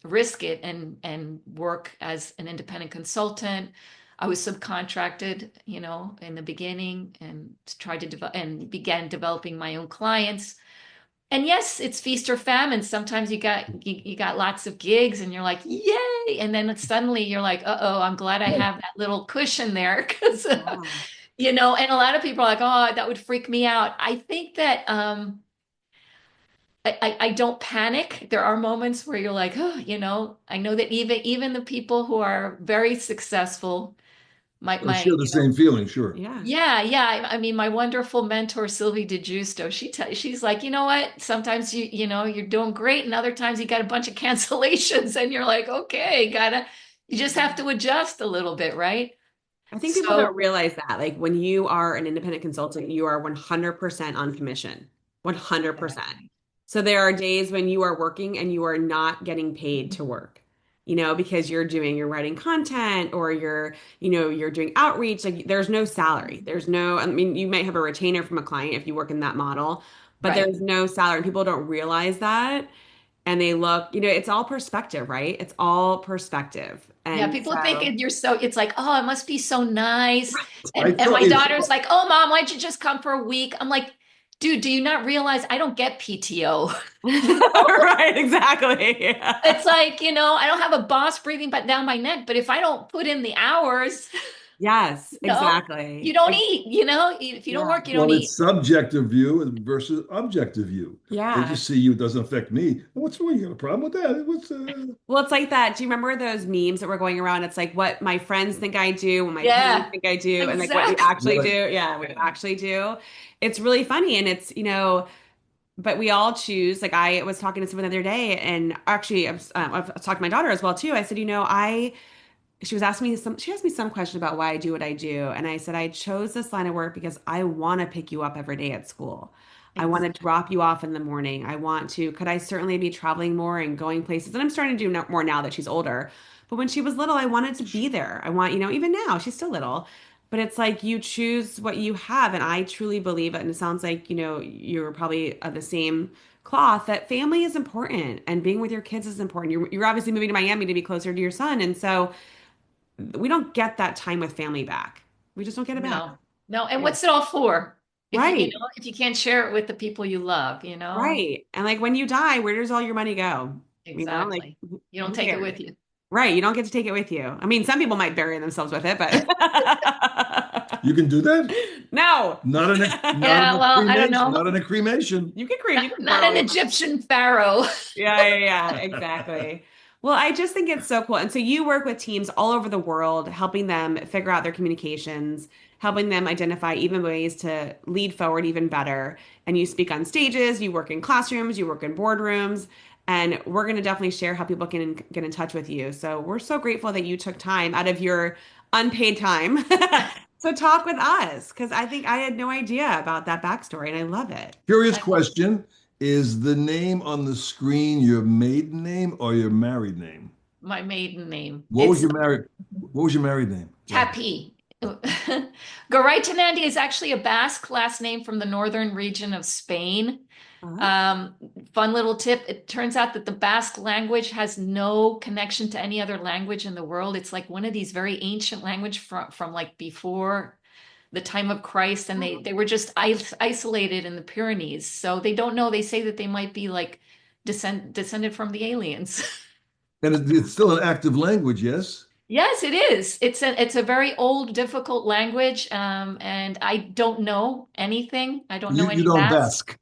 Speaker 3: risk it and work as an independent consultant. I was subcontracted, in the beginning and tried to develop and began developing my own clients. And yes, it's feast or famine. Sometimes you got lots of gigs and you're like, yay. And then suddenly you're like, uh-oh, I'm glad I have that little cushion there. Because
Speaker 1: Yeah.
Speaker 3: and a lot of people are like, oh, that would freak me out. I think that I don't panic. There are moments where you're like, oh, I know that even the people who are very successful,
Speaker 2: I share the same feeling, sure.
Speaker 1: Yeah.
Speaker 3: yeah, yeah. I mean, my wonderful mentor Sylvie DeGusto, she's like, you know what? Sometimes you're doing great, and other times you got a bunch of cancellations, and you're like, okay, you just have to adjust a little bit, right?
Speaker 1: I think people don't
Speaker 3: So,
Speaker 1: realize that. Like when you are an independent consultant, you are 100% on commission. 100%.
Speaker 3: exactly.
Speaker 1: So there are days when you are working and you are not getting paid to work, because you're writing content or you're doing outreach. Like there's no salary. I mean, you might have a retainer from a client if you work in that model, but
Speaker 3: Right.
Speaker 1: there's no salary. People don't realize that. And they look, it's all perspective, right? It's all perspective.
Speaker 3: Yeah,
Speaker 1: And
Speaker 3: people think
Speaker 1: so
Speaker 3: it's like, oh, it must be so nice.
Speaker 2: I
Speaker 3: And
Speaker 2: thought
Speaker 3: my
Speaker 2: it's
Speaker 3: daughter's like, oh, mom, why don't you just come for a week? I'm like, dude, do you not realize I don't get PTO?
Speaker 1: Right, exactly. Yeah.
Speaker 3: It's like, I don't have a boss breathing but down my neck, but if I don't put in the hours,
Speaker 1: Yes,
Speaker 3: you know, you
Speaker 1: exactly.
Speaker 3: don't eat, If you don't
Speaker 1: Yeah.
Speaker 3: work, you don't
Speaker 2: well,
Speaker 3: eat.
Speaker 2: it's subjective view versus objective view. They
Speaker 1: Yeah.
Speaker 2: just see you, it doesn't affect me. What's wrong? You got a problem with that? What's
Speaker 1: Well, it's like that. Do you remember those memes that were going around? It's like what my friends think I do, what my parents
Speaker 3: Yeah,
Speaker 1: think I do, and like what we
Speaker 3: exactly.
Speaker 1: actually do. Yeah, what we actually do. It's really funny. And but we all choose. Like I was talking to someone the other day, and actually, I've talked to my daughter as well too. I said, she asked me some question about why I do what I do. And I said, I chose this line of work because I want to pick you up every day at school. I want to
Speaker 3: Exactly.
Speaker 1: drop you off in the morning. Could I certainly be traveling more and going places? And I'm starting to do more now that she's older. But when she was little, I wanted to be there. Even now, she's still little, but it's like you choose what you have. And I truly believe it. And it sounds like, you're probably of the same cloth that family is important and being with your kids is important. You're obviously moving to Miami to be closer to your son. And so, we don't get that time with family back. We just don't get it back.
Speaker 3: No, no. And
Speaker 1: Yeah.
Speaker 3: what's it all for? If
Speaker 1: Right.
Speaker 3: if you can't share it with the people you love,
Speaker 1: Right. And like when you die, where does all your money go? Like
Speaker 3: Exactly. You don't
Speaker 1: who
Speaker 3: take it
Speaker 1: cares?
Speaker 3: with you.
Speaker 1: Right. You don't get to take it with you. I mean, some people might bury themselves with it, but
Speaker 2: you can do that?
Speaker 1: no.
Speaker 2: Not in
Speaker 3: Yeah,
Speaker 2: a
Speaker 3: well, I don't
Speaker 2: cremation.
Speaker 3: know.
Speaker 2: Not in a cremation.
Speaker 1: You can
Speaker 3: Not
Speaker 1: burrow
Speaker 3: an
Speaker 1: yourself.
Speaker 3: Egyptian pharaoh.
Speaker 1: Yeah, yeah, yeah, exactly. Well, I just think it's so cool. And so you work with teams all over the world, helping them figure out their communications, helping them identify even ways to lead forward even better. And you speak on stages, you work in classrooms, you work in boardrooms, and we're going to definitely share how people can get in touch with you. So we're so grateful that you took time out of your unpaid time to talk with us because I think I had no idea about that backstory and I love it.
Speaker 2: Curious
Speaker 3: I hope
Speaker 2: question. Is the name on the screen your maiden name or your married name?
Speaker 3: my maiden name.
Speaker 2: What was
Speaker 3: It's
Speaker 2: your married What was your married name? Go ahead.
Speaker 3: Tapi. Garaitonandia is actually a Basque last name from the northern region of Spain.
Speaker 1: Oh.
Speaker 3: Um, Fun little tip. It turns out that the Basque language has no connection to any other language in the world. It's like one of these very ancient language from like before the time of Christ, and they were just isolated in the Pyrenees. So they don't know. They say that they might be like descended from the aliens.
Speaker 2: And it's still an active language, yes?
Speaker 3: Yes, it is. It's a very old, difficult language, and I don't know anything. I don't know
Speaker 2: You
Speaker 3: any
Speaker 2: don't
Speaker 3: Basque.
Speaker 2: Basque.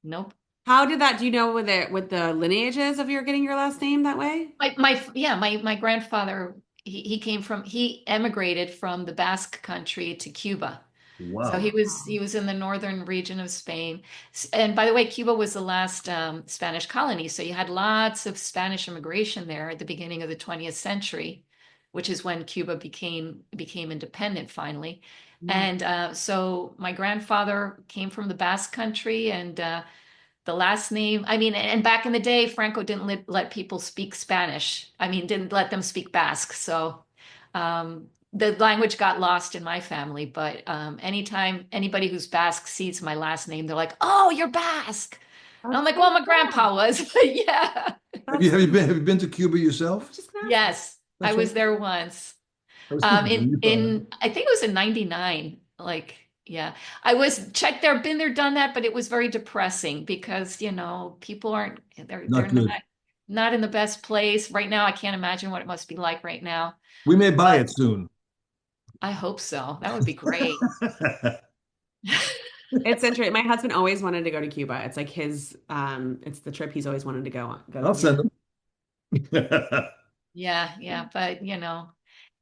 Speaker 3: Nope.
Speaker 1: How did that, do you know with the lineages of your getting your last name that way?
Speaker 3: My grandfather, he emigrated from the Basque country to Cuba. So he
Speaker 2: Wow.
Speaker 3: was he was in the northern region of Spain. And by the way, Cuba was the last Spanish colony. So you had lots of Spanish immigration there at the beginning of the 20th century, which is when Cuba became independent finally.
Speaker 1: Yeah.
Speaker 3: And so my grandfather came from the Basque country, and the last name, I mean, and back in the day, Franco didn't let people speak Spanish. I mean, didn't let them speak Basque. So the language got lost in my family. But anytime anybody who's Basque sees my last name, they're like, "Oh, you're Basque." And I'm
Speaker 1: That's
Speaker 3: like,
Speaker 1: so
Speaker 3: well, my
Speaker 1: cool.
Speaker 3: grandpa was, but yeah.
Speaker 1: That's so
Speaker 2: Have you been to Cuba
Speaker 1: I was
Speaker 2: yourself?
Speaker 1: just gonna ask you.
Speaker 3: Yes, I
Speaker 2: That's what
Speaker 3: was there once.
Speaker 2: I was thinking when you thought.
Speaker 3: In I think it was in 99. Like, yeah. I was checked there, been there, done that, but it was very depressing because, people aren't they're
Speaker 2: Not good.
Speaker 3: not in the best place. Right now, I can't imagine what it must be like right now.
Speaker 2: We may buy
Speaker 3: But
Speaker 2: it soon.
Speaker 3: I hope so. That would be great.
Speaker 1: It's interesting. My husband always wanted to go to Cuba. It's like it's the trip he's always wanted to go
Speaker 2: I'll
Speaker 1: to.
Speaker 2: send them.
Speaker 3: Yeah, yeah, but you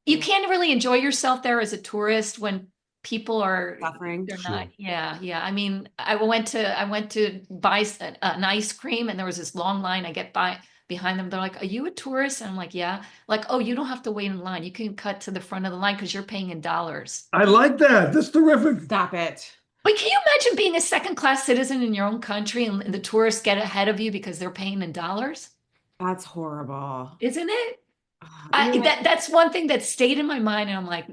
Speaker 1: Yeah.
Speaker 3: can't really enjoy yourself there as a tourist when people are
Speaker 1: Suffering.
Speaker 3: they're not.
Speaker 2: Sure.
Speaker 3: Yeah, yeah. I mean, I went to buy an ice cream and there was this long line. I get by behind them. They're like, "Are you a tourist?" And I'm like, "Yeah." Like, "Oh, you don't have to wait in line. You can cut to the front of the line because you're paying in dollars."
Speaker 2: I like that. That's terrific.
Speaker 1: Stop it.
Speaker 3: But can you imagine being a second class citizen in your own country and the tourists get ahead of you because they're paying in dollars?
Speaker 1: That's horrible.
Speaker 3: Isn't it?
Speaker 1: You know what?
Speaker 3: That's one thing that stayed in my mind, and I'm like,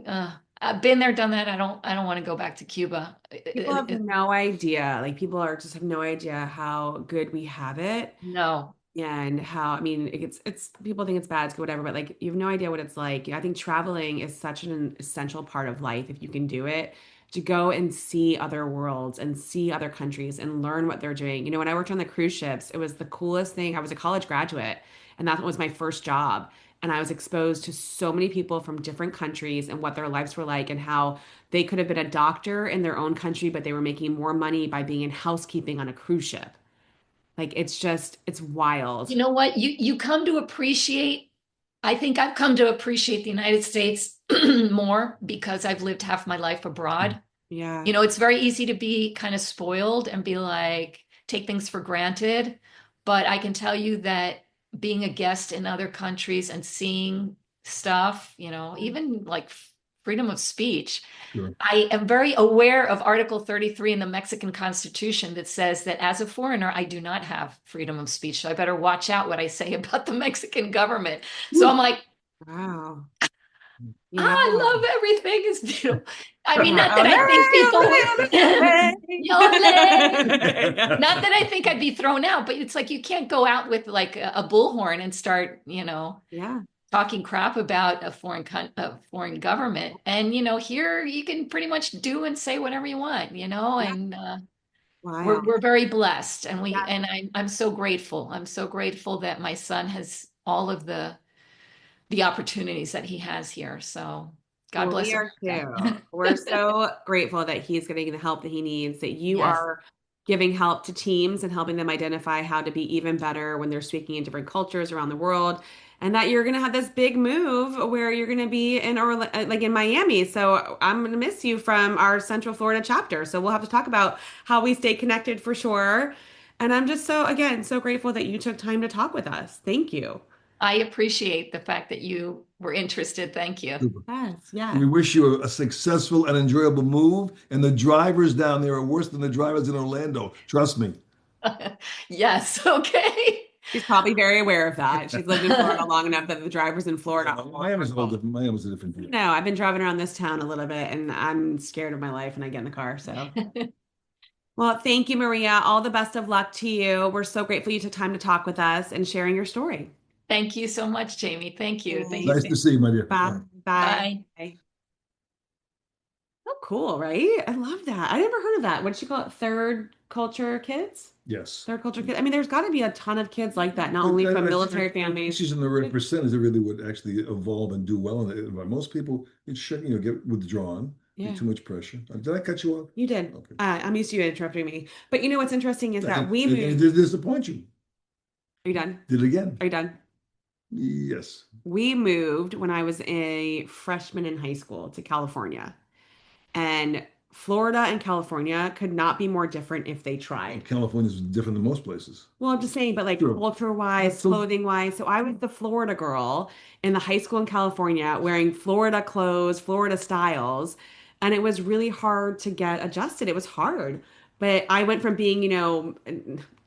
Speaker 3: I've been there, done that. I don't want to go back to Cuba.
Speaker 1: People have no idea. Like people are just have no idea how good we have it.
Speaker 3: No.
Speaker 1: And how, I mean, it's people think it's bad, it's good, whatever, but like you have no idea what it's like. I think traveling is such an essential part of life if you can do it, to go and see other worlds and see other countries and learn what they're doing. When I worked on the cruise ships, it was the coolest thing. I was a college graduate, and that was my first job. And I was exposed to so many people from different countries and what their lives were like, and how they could have been a doctor in their own country, but they were making more money by being in housekeeping on a cruise ship. Like it's wild.
Speaker 3: You know what? You come to appreciate, I think I've come to appreciate the United States more because I've lived half my life abroad.
Speaker 1: Yeah.
Speaker 3: It's very easy to be kind of spoiled and be like, take things for granted. But I can tell you that being a guest in other countries and seeing stuff, even like freedom of speech,
Speaker 2: Sure.
Speaker 3: I am very aware of Article 33 in the Mexican Constitution that says that as a foreigner, I do not have freedom of speech. So I better watch out what I say about the Mexican government. So I'm like,
Speaker 1: Wow.
Speaker 3: I love everything is beautiful. I mean, not that I think people would,
Speaker 1: Ole,
Speaker 3: Yole.
Speaker 1: ole.
Speaker 3: Not that I think I'd be thrown out, but it's like you can't go out with like a bullhorn and start,
Speaker 1: Yeah.
Speaker 3: talking crap about a foreign government. And here you can pretty much do and say whatever you want,
Speaker 1: Yeah.
Speaker 3: and we're
Speaker 1: Wow.
Speaker 3: we're very blessed, and we
Speaker 1: Yeah.
Speaker 3: and I'm so grateful. I'm so grateful that my son has all of the opportunities that he has here. So God
Speaker 1: Well,
Speaker 3: bless
Speaker 1: we are
Speaker 3: America.
Speaker 1: too. We're so grateful that he's getting the help that he needs, that you
Speaker 3: Yes.
Speaker 1: are giving help to teams and helping them identify how to be even better when they're speaking in different cultures around the world. And that you're going to have this big move where you're going to be in like in Miami. So I'm going to miss you from our Central Florida chapter. So we'll have to talk about how we stay connected for sure. And I'm just so, again, so grateful that you took time to talk with us. Thank you.
Speaker 3: I appreciate the fact that you were interested. Thank you.
Speaker 2: Super.
Speaker 1: Yes, yes.
Speaker 2: We wish you a successful and enjoyable move. And the drivers down there are worse than the drivers in Orlando. Trust me.
Speaker 3: Yes. Okay.
Speaker 1: She's probably very aware of that. She's lived in Florida long enough that the drivers in
Speaker 2: Yeah,
Speaker 1: Florida are
Speaker 2: Miami's a whole
Speaker 1: horrible.
Speaker 2: different. Miami's a different deal.
Speaker 1: No, I've been driving around this town a little bit and I'm scared of my life when I get in the car. So, well, thank you, Maria. All the best of luck to you. We're so grateful you took time to talk with us and sharing your story.
Speaker 3: Thank you so much, Jamie. Thank you. Thank you.
Speaker 2: Nice to see you, my dear.
Speaker 1: Bye. Bye.
Speaker 3: Bye.
Speaker 1: Bye. Oh, cool, right? I love that. I never heard of that. What did she call it? Third culture kids?
Speaker 2: Yes.
Speaker 1: Third culture kids. I mean, there's got to be a ton of kids like that, not
Speaker 2: But
Speaker 1: only from
Speaker 2: I
Speaker 1: military
Speaker 2: think
Speaker 1: families.
Speaker 2: she's in the right percentage that really would actually evolve and do well in it. But most people, get withdrawn, be
Speaker 1: Yeah.
Speaker 2: too much pressure. Did I cut you off?
Speaker 1: You did.
Speaker 2: Okay.
Speaker 1: I'm used to you interrupting me. But you know what's interesting is that we
Speaker 2: And it
Speaker 1: moved.
Speaker 2: did disappoint you.
Speaker 1: Are you done?
Speaker 2: Did it again.
Speaker 1: Are you done?
Speaker 2: Yes.
Speaker 1: We moved when I was a freshman in high school to California. And Florida and California could not be more different if they tried.
Speaker 2: California's different than most places.
Speaker 1: Well, I'm just saying, but like
Speaker 2: Sure.
Speaker 1: culture wise,
Speaker 2: So
Speaker 1: clothing wise. So I was the Florida girl in the high school in California wearing Florida clothes, Florida styles. And it was really hard to get adjusted. It was hard. But I went from being,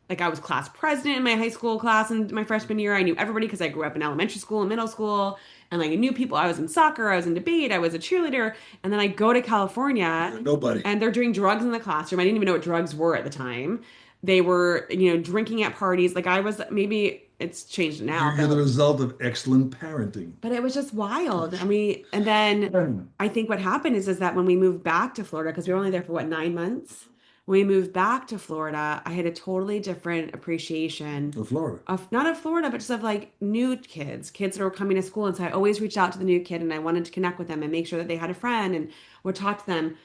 Speaker 1: like I was class president in my high school class in my freshman year. I knew everybody because I grew up in elementary school and middle school. And like I knew people. I was in soccer, I was in debate, I was a cheerleader. And then I go to California
Speaker 2: nobody.
Speaker 1: and they're doing drugs in the classroom. I didn't even know what drugs were at the time. They were, drinking at parties. Like I was, maybe it's changed now,
Speaker 2: You're the result of excellent parenting.
Speaker 1: but it was just wild. I mean, and then I think what happened is that when we moved back to Florida, because we were only there for what, 9 months? When we moved back to Florida, I had a totally different appreciation
Speaker 2: Of Florida.
Speaker 1: of not of Florida, but just of like new kids that were coming to school. And so I always reached out to the new kid and I wanted to connect with them and make sure that they had a friend and would talk to them.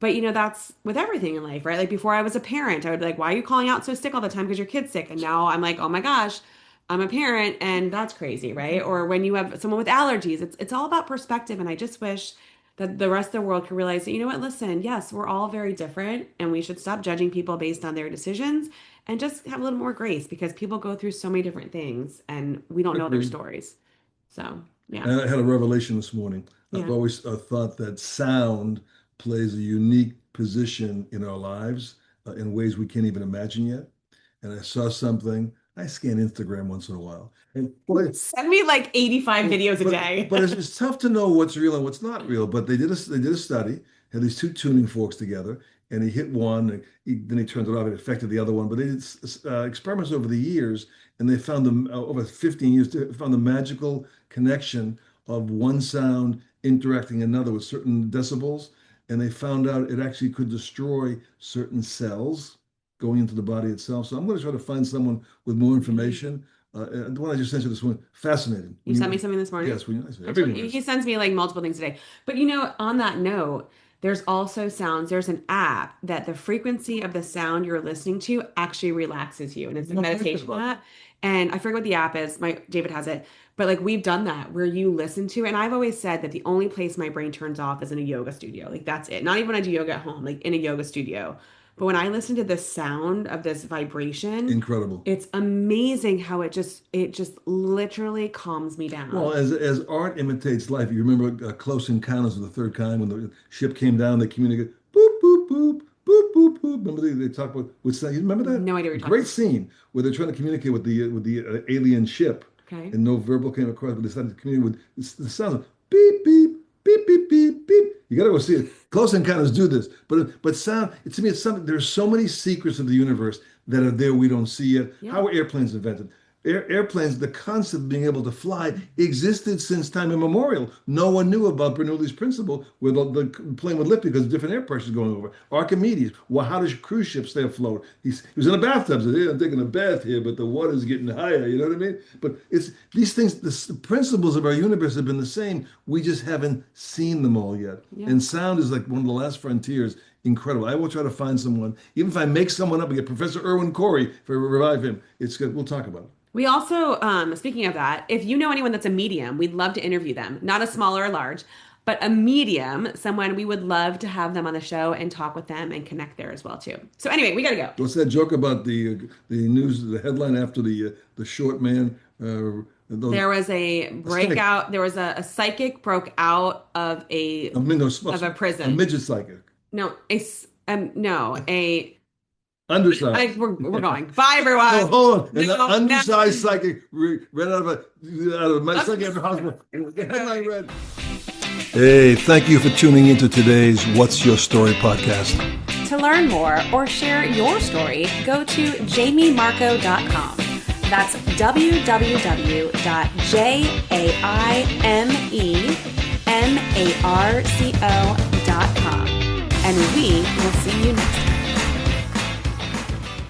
Speaker 1: But that's with everything in life, right? Like before I was a parent, I would be like, why are you calling out so sick all the time because your kid's sick? And now I'm like, oh my gosh, I'm a parent and that's crazy, right? Or when you have someone with allergies, it's all about perspective. And I just wish that the rest of the world could realize that, you know what, listen, yes, we're all very different and we should stop judging people based on their decisions and just have a little more grace because people go through so many different things and we don't know their
Speaker 2: Agreed.
Speaker 1: stories. So, yeah.
Speaker 2: And I had a revelation this morning. I've
Speaker 1: Yeah.
Speaker 2: always thought that sound plays a unique position in our lives in ways we can't even imagine yet. And I saw something. I scan Instagram once in a while. And boy,
Speaker 1: Send me like 85 videos a day.
Speaker 2: but it's tough to know what's real and what's not real. But they did a study, had these two tuning forks together, and he hit one, and then he turned it off. It affected the other one. But they did experiments over the years, and they found them over 15 years. They found the magical connection of one sound interacting another with certain decibels, and they found out it actually could destroy certain cells going into the body itself. So I'm going to try to find someone with more information. The one I just sent you this one, fascinating.
Speaker 1: You sent me something this morning?
Speaker 2: Yes, everyone
Speaker 1: He
Speaker 2: is.
Speaker 1: sends me like multiple things a day. But on that note, there's also sounds. There's an app that the frequency of the sound you're listening to actually relaxes you. And it's a
Speaker 2: No,
Speaker 1: meditation
Speaker 2: about
Speaker 1: app. And I forget what the app is. David has it. But like we've done that where you listen to, and I've always said that the only place my brain turns off is in a yoga studio. Like that's it. Not even when I do yoga at home, like in a yoga studio. But when I listen to the sound of this vibration,
Speaker 2: Incredible.
Speaker 1: it's amazing how it just literally calms me
Speaker 2: Well,
Speaker 1: down.
Speaker 2: as art imitates life, you remember Close Encounters of the Third Kind when the ship came down, they communicated boop boop boop boop boop boop. Remember they talk about what's that? You remember that?
Speaker 1: No idea what you're talking
Speaker 2: Great scene where they're trying to communicate with the alien ship,
Speaker 1: about. Okay.
Speaker 2: and no verbal came across, but they started to communicate with the sounds of beep beep beep beep beep beep. You got to go see it. Close Encounters do this, but sound. To me, it's something. There's so many secrets of the universe that are there we don't see yet.
Speaker 1: Yeah.
Speaker 2: How were airplanes invented? Airplanes, the concept of being able to fly existed since time immemorial. No one knew about Bernoulli's principle where the plane would lift because different air pressures going over. Archimedes, well, how does cruise ships stay afloat? He was in a bathtub, said, "Yeah, I'm taking a bath here, but the water's getting higher." You know what I mean? But it's these things, the principles of our universe have been the same. We just haven't seen them all yet.
Speaker 1: Yeah.
Speaker 2: And sound is like one of the last frontiers. Incredible. I will try to find someone, even if I make someone up, we get Professor Irwin Corey for revive him. It's good. We'll talk about it.
Speaker 1: We also, speaking of that, if you know anyone that's a medium, we'd love to interview them. Not a small or a large, but a medium, someone we would love to have them on the show and talk with them and connect there as well too. So anyway, we gotta go.
Speaker 2: What's that joke about the news, the headline after the short man?
Speaker 1: There was a breakout. There was a psychic broke out of a
Speaker 2: a
Speaker 1: prison.
Speaker 2: midget psychic,
Speaker 1: No, no,
Speaker 2: undersized.
Speaker 1: we're going. Bye, everyone.
Speaker 2: No, hold on. An
Speaker 1: No,
Speaker 2: undersized
Speaker 1: no.
Speaker 2: psychic ran out of my psychiatric hospital. The headline read. Hey, thank you for tuning into today's What's Your Story podcast.
Speaker 1: To learn more or share your story, go to jamiemarco.com. That's www.jamiemarco.com. And we will see you next time.